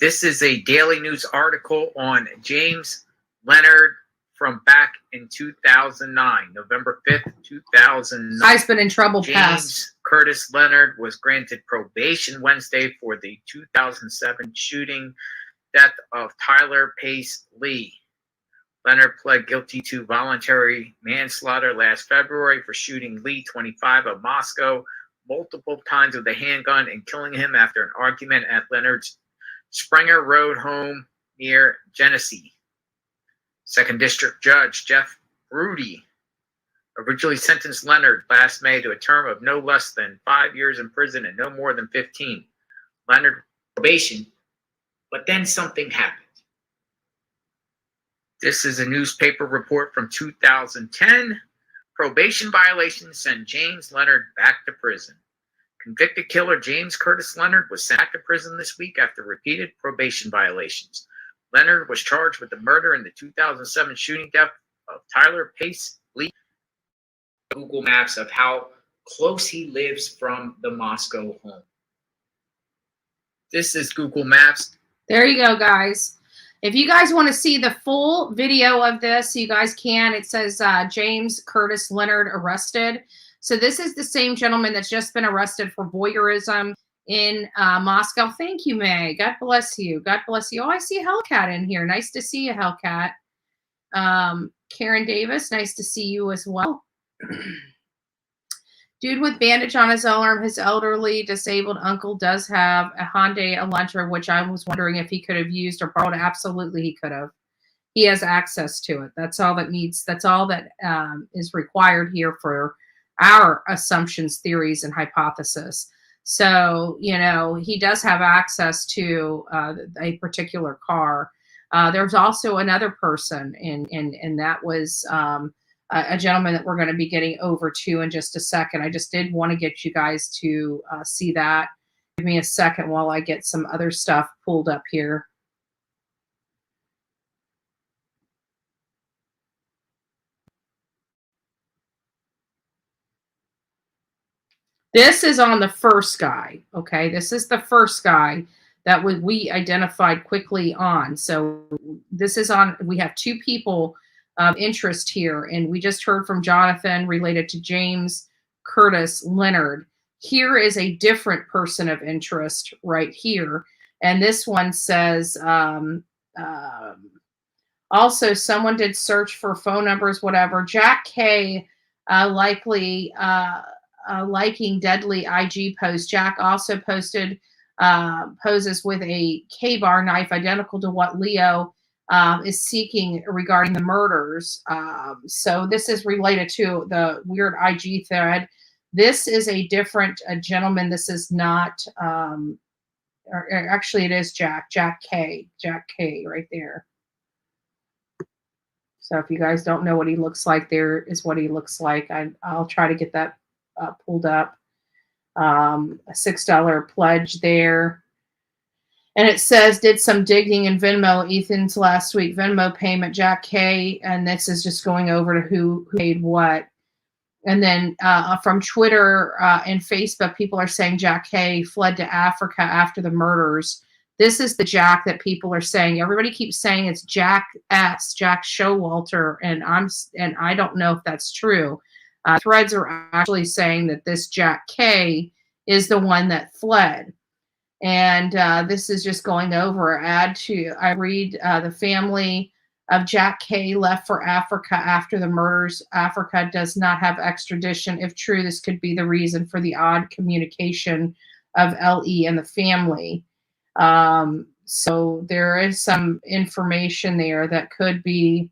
This is a daily news article on James Leonard from back in 2009, November 5th, 2009. Guy's been in trouble James past. Curtis Leonard was granted probation Wednesday for the 2007 shooting death of Tyler Pace Lee. Leonard pled guilty to voluntary manslaughter last February for shooting Lee, 25, of Mascow multiple times with a handgun and killing him after an argument at Leonard's Springer Road home near Genesee. Second District Judge Jeff Rudy originally sentenced Leonard last May to a term of no less than 5 years in prison and no more than 15. Leonard probation, but then something happened. This is a newspaper report from 2010. Probation violations sent James Leonard back to prison. Convicted killer James Curtis Leonard was sent back to prison this week after repeated probation violations. Leonard was charged with the murder in the 2007 shooting death of Tyler Pace Lee. Google Maps of how close he lives from the Mascow home. This is Google Maps. There you go, guys. If you guys want to see the full video of this, you guys can. It says James Curtis Leonard arrested. So this is the same gentleman that's just been arrested for voyeurism in Mascow. Thank you, May. God bless you. God bless you. Oh, I see a Hellcat in here. Nice to see you, Hellcat. Karen Davis, nice to see you as well. Dude with bandage on his arm, his elderly disabled uncle does have a Hyundai Elantra, which I was wondering if he could have used or borrowed. Absolutely, he could have. He has access to it. That's all that needs. That's all that is required here for our assumptions, theories, and hypothesis. So, you know, he does have access to a particular car. There's also another person, and that was a gentleman that we're going to be getting over to in just a second. I just did want to get you guys to see that. Give me a second while I get some other stuff pulled up here. This is on the first guy, okay? This is the first guy that we identified quickly on. So this is on, we have 2 people of interest here, and we just heard from Jonathan related to James Curtis Leonard. Here is a different person of interest right here, and this one says, also someone did search for phone numbers, whatever. Jack K likely liking deadly IG post. Jack also posted poses with a K-bar knife identical to what Leo is seeking regarding the murders. So this is related to the weird IG thread. This is a different gentleman. This is not, or actually it is Jack K right there. So if you guys don't know what he looks like, there is what he looks like. I'll try to get that pulled up. A $6 pledge there. And it says, did some digging in Venmo, Ethan's last week Venmo payment, Jack K. And this is just going over to who paid what. And then from Twitter and Facebook, people are saying Jack K fled to Africa after the murders. This is the Jack that people are saying. Everybody keeps saying it's Jack S, Jack Showalter, and I don't know if that's true. Threads are actually saying that this Jack K is the one that fled. And this is just going over. I read the family of Jack K left for Africa after the murders. Africa does not have extradition. If true, this could be the reason for the odd communication of LE and the family. So there is some information there that could be,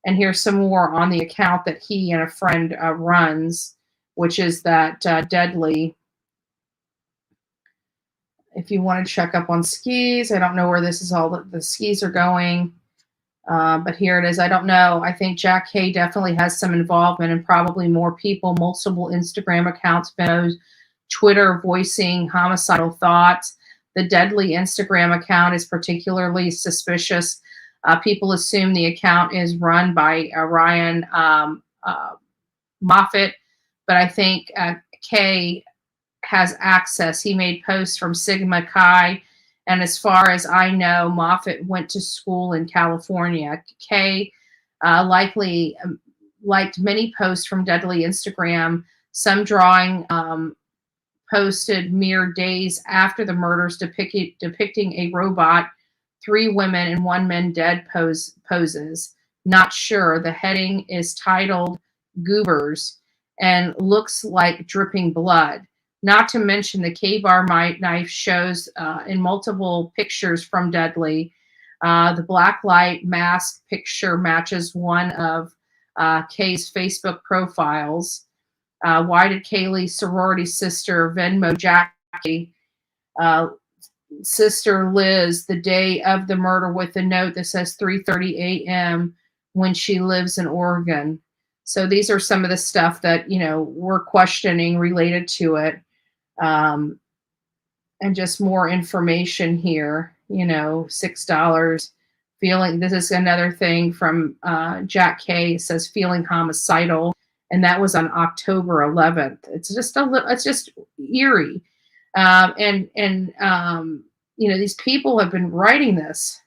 and here's some more on the account that he and a friend runs, which is that Deadly. If you want to check up on skis, I don't know where this is all the skis are going. But here it is. I don't know. I think Jack K definitely has some involvement and probably more people, multiple Instagram accounts, videos, Twitter voicing homicidal thoughts. The deadly Instagram account is particularly suspicious. People assume the account is run by Ryan Moffat, but I think K has access. He made posts from Sigma Chi, and as far as I know, Moffat went to school in California. K likely liked many posts from deadly Instagram, some drawing posted mere days after the murders depicting a robot, 3 women and 1 man dead poses. Not sure. The heading is titled Goobers and looks like dripping blood. Not to mention the K-bar knife shows in multiple pictures from Deadly. The black light mask picture matches one of Kay's Facebook profiles. Why did Kaylee's sorority sister Venmo Jackie, sister Liz, the day of the murder with a note that says 3:30 a.m. when she lives in Oregon? So these are some of the stuff that, you know, we're questioning related to it. And just more information here, you know, $6. Feeling, this is another thing from Jack K. It says feeling homicidal. And that was on October 11th. It's just it's just eerie. You know, these people have been writing this.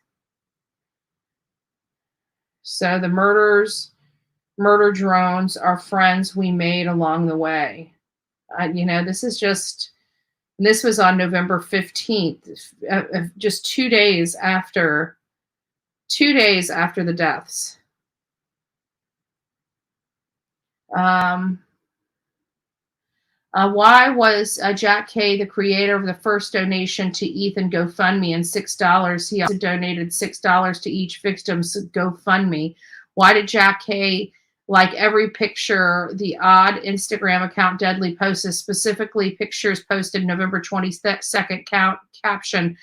So the murder drones are friends we made along the way. You know, this was on November 15th, just 2 days after the deaths. Why was Jack K the creator of the first donation to Ethan GoFundMe and $6? He also donated $6 to each victim's GoFundMe. Why did Jack K like every picture the odd Instagram account Deadly posted, specifically pictures posted November 22nd caption,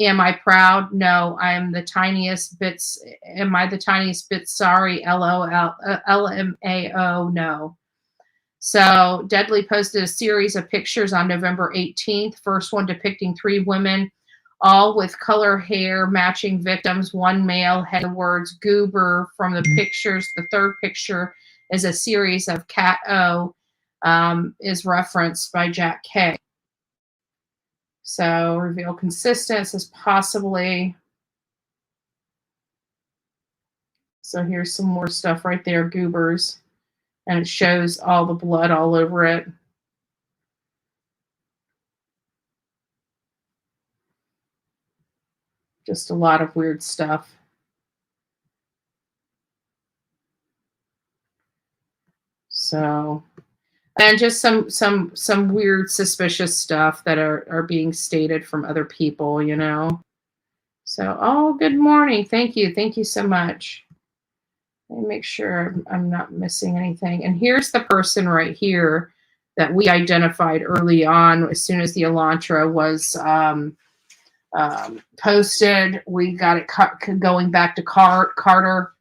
am I proud? No, I am the tiniest bits. Am I the tiniest bit sorry? LMAO, no. So Deadly posted a series of pictures on November 18th. First one depicting 3 women, all with color hair matching victims. 1 male had the words goober from the pictures. The third picture is a series of Cat O, is referenced by Jack K. So reveal consistent as possibly. So here's some more stuff right there, goobers. And it shows all the blood all over it. Just a lot of weird stuff. So, and just some weird suspicious stuff that are being stated from other people, you know. So, oh, good morning. Thank you so much. Let me make sure I'm not missing anything. And here's the person right here that we identified early on. As soon as the Elantra was posted, we got it going back to Carter,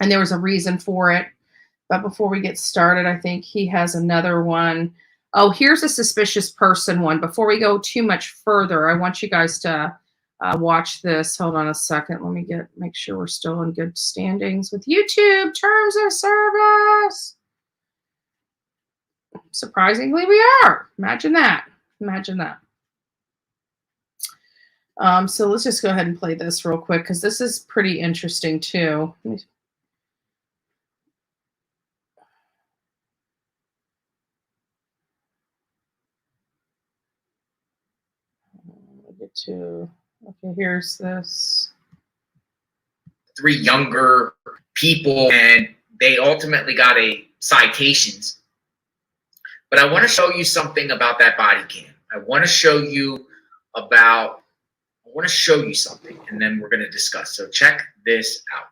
and there was a reason for it. But before we get started, I think he has another one. Oh, here's a suspicious person one. Before we go too much further, I want you guys to watch this. Hold on a second. Let me make sure we're still in good standings with YouTube terms of service. Surprisingly, we are. Imagine that. So let's just go ahead and play this real quick because this is pretty interesting too. Let me get to. Okay, here's this. 3 younger people, and they ultimately got citations. But I want to show you something about that body cam. I want to show you something, and then we're going to discuss. So check this out.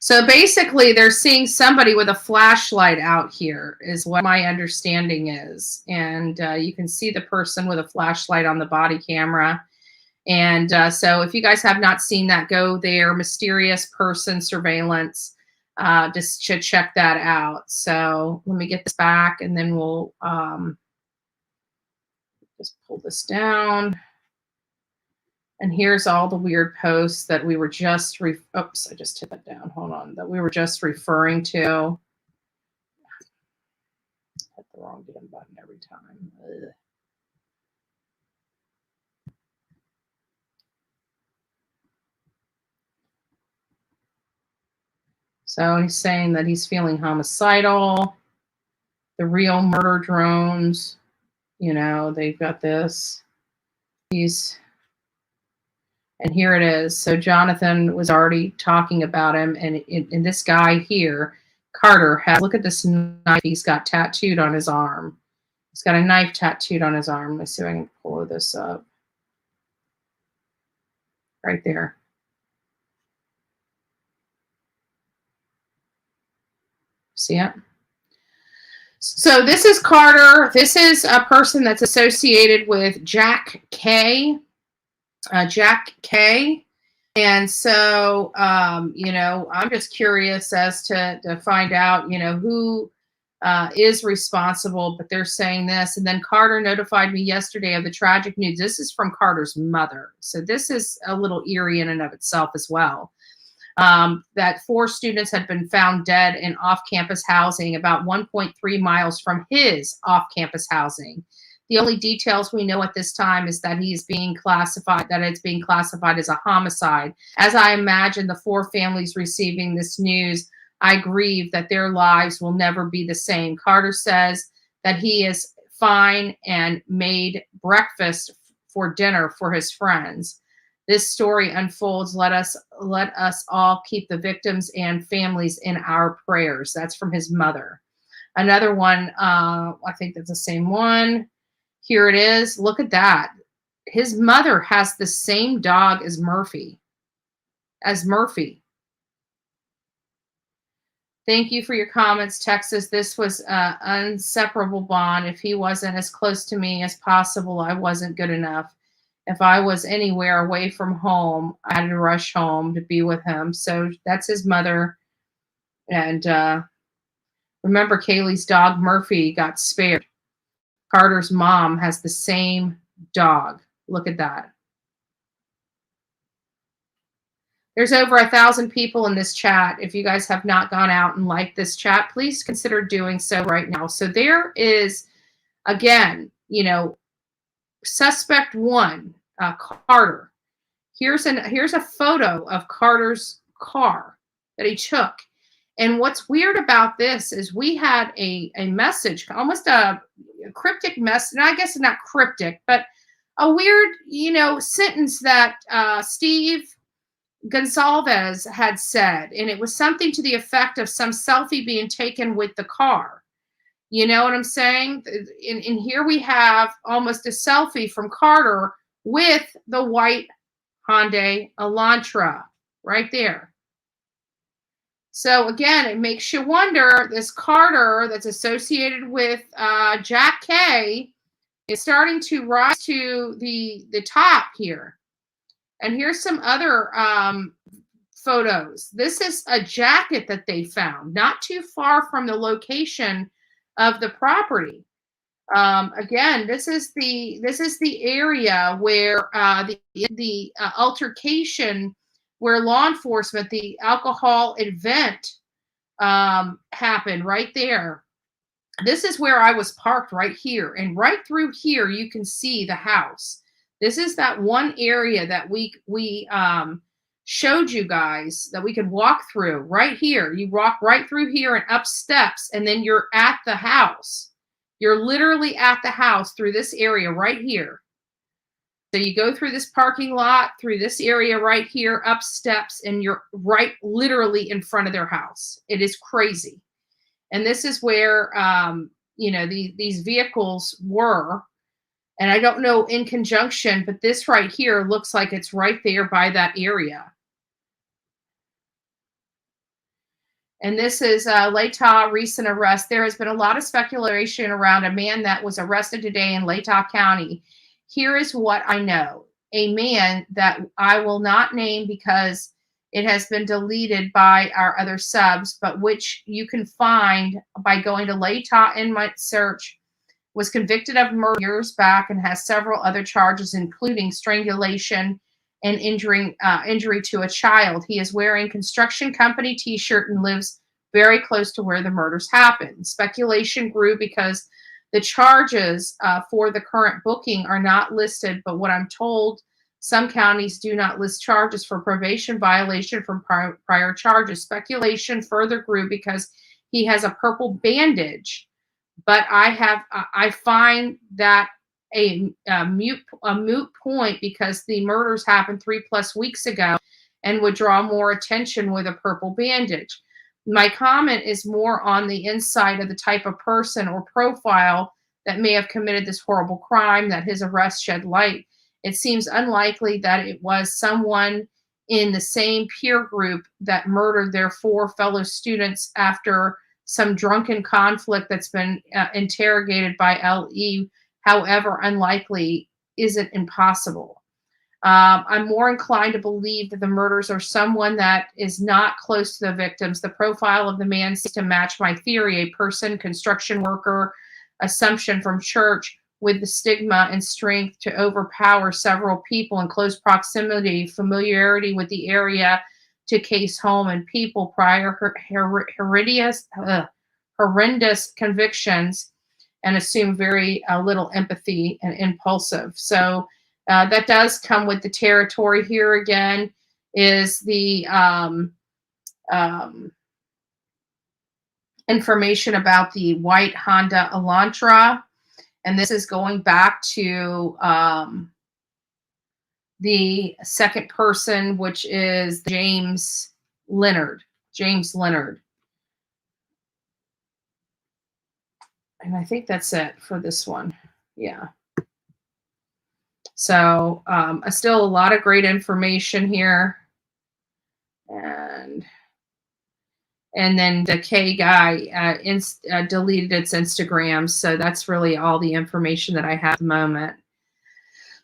So basically, they're seeing somebody with a flashlight out here, is what my understanding is. And you can see the person with a flashlight on the body camera. And so if you guys have not seen that, go there, mysterious person surveillance, just to check that out. So let me get this back, and then we'll just pull this down. And here's all the weird posts that we were just, oops, I just hit that down. Hold on, that we were just referring to. Hit the wrong damn button every time. Ugh. So he's saying that he's feeling homicidal. The real murder drones, you know, they've got this. And here it is. So Jonathan was already talking about him. And this guy here, Carter, has, look at this knife he's got tattooed on his arm. He's got a knife tattooed on his arm. Let's see if I can pull this up. Right there. See it? So this is Carter. This is a person that's associated with Jack K. Jack K. And so, you know, I'm just curious as to find out, you know, who is responsible, but they're saying this. And then Carter notified me yesterday of the tragic news. This is from Carter's mother. So this is a little eerie in and of itself as well. That 4 students had been found dead in off-campus housing about 1.3 miles from his off-campus housing. The only details we know at this time is that he's being classified, that it's being classified as a homicide. As I imagine the 4 families receiving this news, I grieve that their lives will never be the same. Carter says that he is fine and made breakfast for dinner for his friends. This story unfolds. Let us all keep the victims and families in our prayers. That's from his mother. Another one, I think that's the same one. Here it is. Look at that. His mother has the same dog as Murphy. Thank you for your comments, Texas. This was an inseparable bond. If he wasn't as close to me as possible, I wasn't good enough. If I was anywhere away from home, I had to rush home to be with him. So that's his mother. And remember, Kaylee's dog, Murphy, got spared. Carter's mom has the same dog. Look at that. There's over 1,000 people in this chat. If you guys have not gone out and liked this chat, please consider doing so right now. So there is, again, you know, suspect 1, Carter. Here's a photo of Carter's car that he took. And what's weird about this is we had a message, almost a cryptic message, and I guess not cryptic, but a weird, you know, sentence that Steve Gonzalez had said. And it was something to the effect of some selfie being taken with the car. You know what I'm saying? And here we have almost a selfie from Carter with the white Hyundai Elantra right there. So again, it makes you wonder, this Carter that's associated with Jack K is starting to rise to the top here. And here's some other photos. This is a jacket that they found not too far from the location of the property. Again, this is the area where the altercation, where law enforcement, the alcohol event happened right there. This is where I was parked right here. And right through here, you can see the house. This is that one area that we showed you guys that we could walk through right here. You walk right through here and up steps, and then you're at the house. You're literally at the house through this area right here. So you go through this parking lot, through this area right here, up steps, and you're right literally in front of their house. It is crazy. And this is where, you know, these vehicles were. And I don't know in conjunction, but this right here looks like it's right there by that area. And this is Latah recent arrest. There has been a lot of speculation around a man that was arrested today in Latah County. Here is what I know. A man that I will not name because it has been deleted by our other subs, but which you can find by going to Latah Inmate Search, was convicted of murder years back and has several other charges, including strangulation and injury to a child. He is wearing construction company t-shirt and lives very close to where the murders happened. Speculation grew because the charges for the current booking are not listed, but what I'm told, some counties do not list charges for probation violation from prior charges. Speculation further grew because he has a purple bandage, but I find that a moot point because the murders happened 3+ weeks ago and would draw more attention with a purple bandage. My comment is more on the insight of the type of person or profile that may have committed this horrible crime that his arrest shed light. It seems unlikely that it was someone in the same peer group that murdered their 4 fellow students after some drunken conflict that's been interrogated by LE. However unlikely, isn't impossible. I'm more inclined to believe that the murders are someone that is not close to the victims. The profile of the man seems to match my theory, a person, construction worker, assumption from church with the stigma and strength to overpower several people in close proximity, familiarity with the area to case home and people, prior horrendous convictions, and assume very little empathy and impulsive. So that does come with the territory. Here again is the information about the white Honda Elantra. And this is going back to the second person, which is James Leonard. And I think that's it for this one. Yeah. So still a lot of great information here. And then the K guy deleted its Instagram. So that's really all the information that I have at the moment.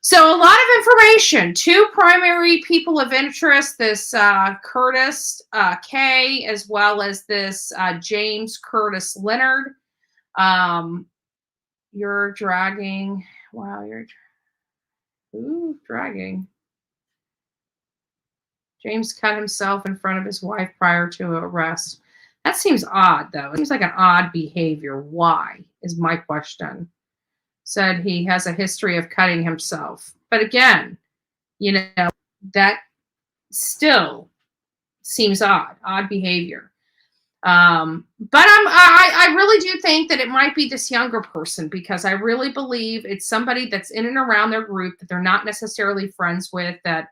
So a lot of information. 2 primary people of interest, this Curtis K, as well as this James Curtis Leonard. You're dragging. Wow, you're dragging. James cut himself in front of his wife prior to arrest. That seems odd, though. It seems like an odd behavior. Why is my question? Said he has a history of cutting himself. But again, that still seems odd behavior. But I really do think that it might be this younger person, because I really believe it's somebody that's in and around their group that they're not necessarily friends with, that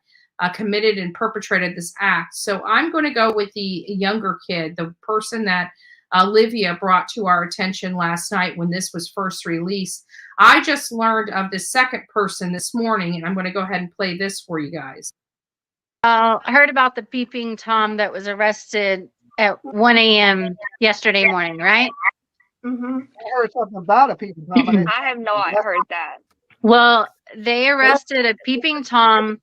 committed and perpetrated this act. So I'm going to go with the younger kid, the person that Olivia brought to our attention last night when this was first released. I just learned of the second person this morning, and I'm going to go ahead and play this for you guys. I heard about the peeping Tom that was arrested at 1 a.m. yesterday morning, right? Mm-hmm. I heard something about a peeping Tom. I have not heard that. Well, they arrested a peeping Tom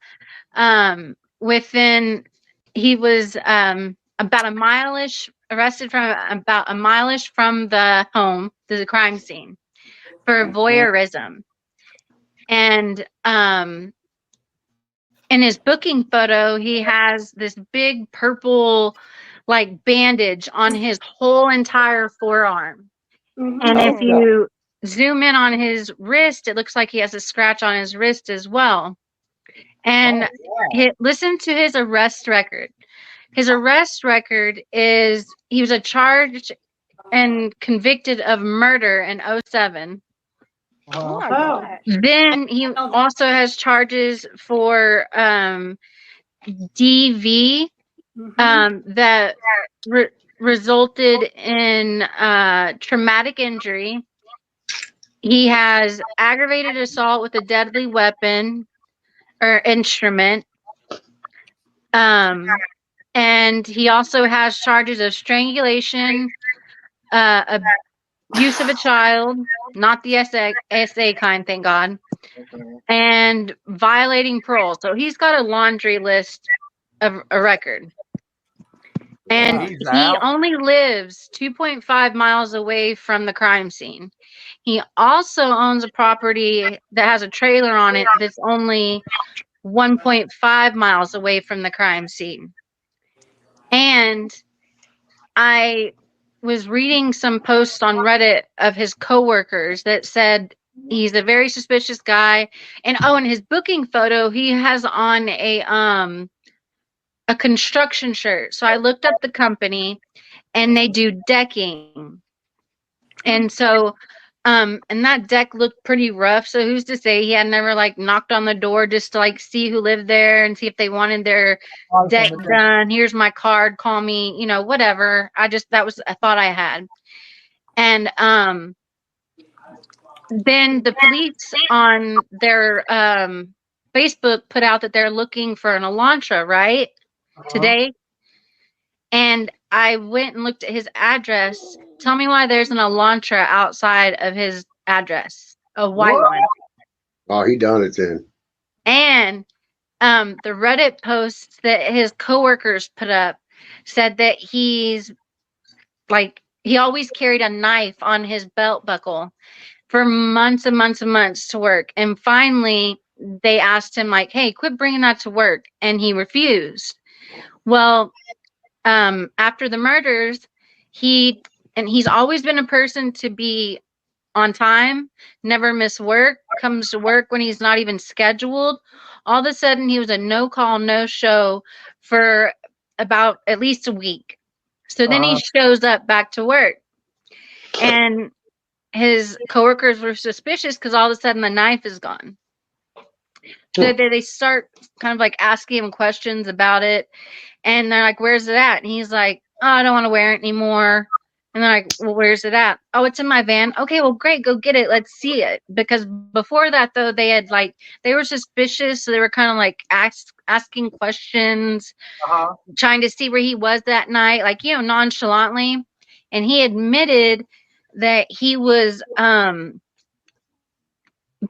he was about a mile-ish, arrested from about a mile-ish from the home, the crime scene, for voyeurism. And in his booking photo, he has this big purple bandage on his whole entire forearm. Mm-hmm. And if you zoom in on his wrist, it looks like he has a scratch on his wrist as well. And listen to his arrest record. His arrest record is he was charged and convicted of murder in 2007. Then he also has charges for DV that resulted in traumatic injury. He has aggravated assault with a deadly weapon or instrument. And he also has charges of strangulation, abuse of a child, not the SA kind, thank God, and violating parole. So he's got a laundry list of a record. And He's he out. only lives 2.5 miles away from the crime scene. He also owns a property that has a trailer on it that's only 1.5 miles away from the crime scene. And I was reading some posts on Reddit of his coworkers that said he's a very suspicious guy. And in his booking photo, he has on a construction shirt. So I looked up the company, and they do decking. And so and that deck looked pretty rough. So who's to say he had never like knocked on the door just to like see who lived there and see if they wanted their deck done. Here's my card, call me, whatever. That was a thought I had. And then the police on their Facebook put out that they're looking for an Elantra, right? Today. And I went and looked at his address. Tell me why there's an Elantra outside of his address, a white one. Oh, he done it then. And the Reddit posts that his coworkers put up said that he always carried a knife on his belt buckle for months and months and months to work. And finally, they asked him like, "Hey, quit bringing that to work," and he refused. Well, after the murders, he's always been a person to be on time, never miss work, comes to work when he's not even scheduled. All of a sudden, he was a no call, no show for about at least a week. So then he shows up back to work, and his coworkers were suspicious because all of a sudden the knife is gone. So they start kind of like asking him questions about it. And they're like, "Where's it at?" And he's like, "Oh, I don't want to wear it anymore." And they're like, "Well, where's it at?" "Oh, it's in my van." "Okay, well, great. Go get it. Let's see it." Because before that, though, they were suspicious. So they were kind of like asking questions, trying to see where he was that night, like, nonchalantly. And he admitted that he was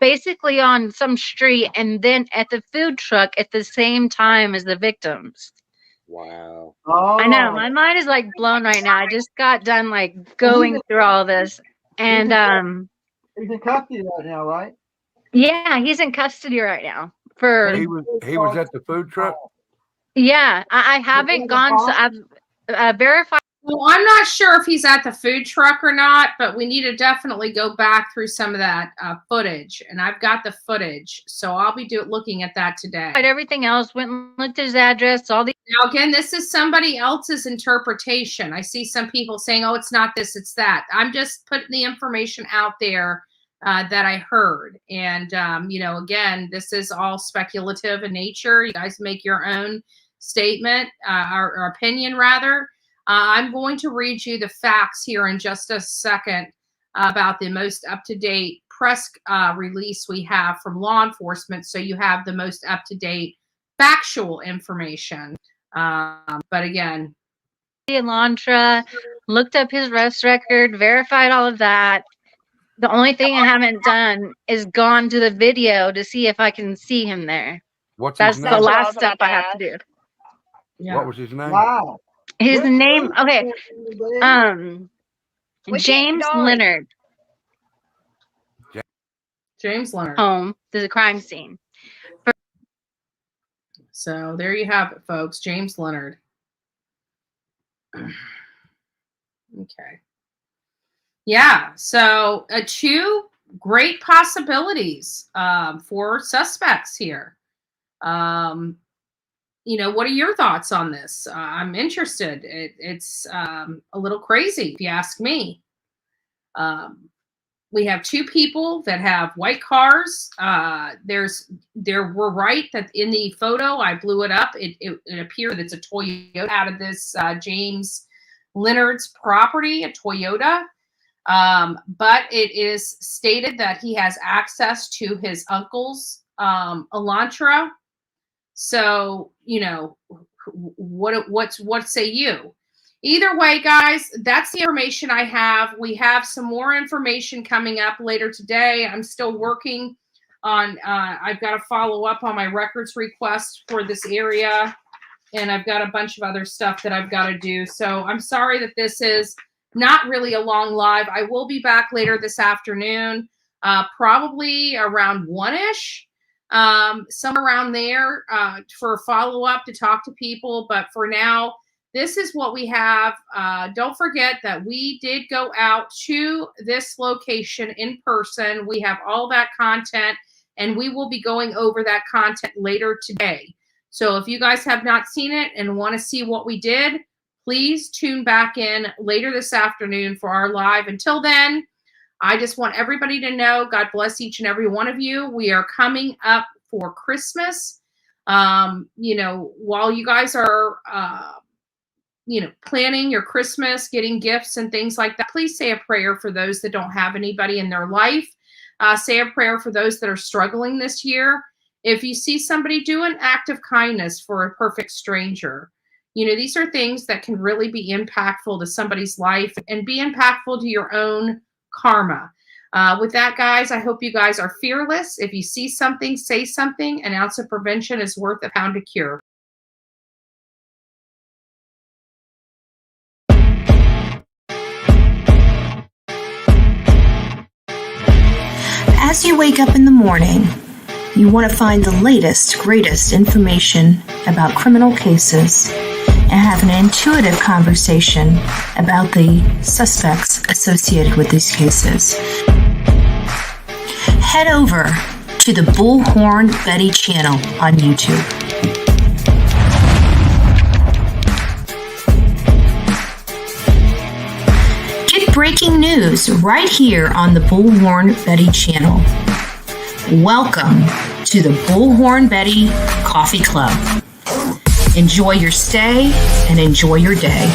basically on some street and then at the food truck at the same time as the victims. Wow. I know, my mind is like blown right now. I just got done like going through all this. And he's in custody right now, right? Yeah, he's in custody right now. He was at the food truck. Yeah, I haven't gone, so I've verified. Well, I'm not sure if he's at the food truck or not, but we need to definitely go back through some of that footage. And I've got the footage, so I'll be looking at that today. Everything else, went and looked at his address. Now, again, this is somebody else's interpretation. I see some people saying, "Oh, it's not this, it's that." I'm just putting the information out there that I heard. And, again, this is all speculative in nature. You guys make your own statement or opinion, rather. I'm going to read you the facts here in just a second about the most up-to-date press release we have from law enforcement, so you have the most up-to-date factual information. But again, Elantra, looked up his arrest record, verified all of that. The only thing I haven't done is gone to the video to see if I can see him there. That's the last step I have to do. Yeah. What was his name? Wow. His name, okay. James Leonard. James Leonard. Home to the crime scene. So there you have it, folks. James Leonard. Okay. Yeah. So two great possibilities for suspects here. What are your thoughts on this? I'm interested. It's a little crazy, if you ask me. We have two people that have white cars. We're right that in the photo, I blew it up. It appeared that it's a Toyota out of this James Leonard's property, a Toyota. But it is stated that he has access to his uncle's Elantra. So, what say you? Either way, guys, that's the information I have. We have some more information coming up later today. I'm still working on, I've got to follow up on my records request for this area, and I've got a bunch of other stuff that I've got to do. So I'm sorry that this is not really a long live. I will be back later this afternoon, probably around 1-ish, somewhere around there, for a follow-up to talk to people. But for now, this is what we have. Don't forget that we did go out to this location in person. We have all that content, and we will be going over that content later today. So if you guys have not seen it and want to see what we did, please tune back in later this afternoon for our live. Until then, I just want everybody to know, God bless each and every one of you. We are coming up for Christmas. You know, while you guys are, you know, planning your Christmas, getting gifts and things like that, please say a prayer for those that don't have anybody in their life. Say a prayer for those that are struggling this year. If you see somebody do an act of kindness for a perfect stranger, you know, these are things that can really be impactful to somebody's life and be impactful to your own karma. With that, guys, I hope you guys are fearless. If you see something, say something. An ounce of prevention is worth a pound of cure. As you wake up in the morning, you want to find the latest, greatest information about criminal cases and have an intuitive conversation about the suspects associated with these cases. Head over to the Bullhorn Betty channel on YouTube. Get breaking news right here on the Bullhorn Betty channel. Welcome to the Bullhorn Betty Coffee Club. Enjoy your stay and enjoy your day.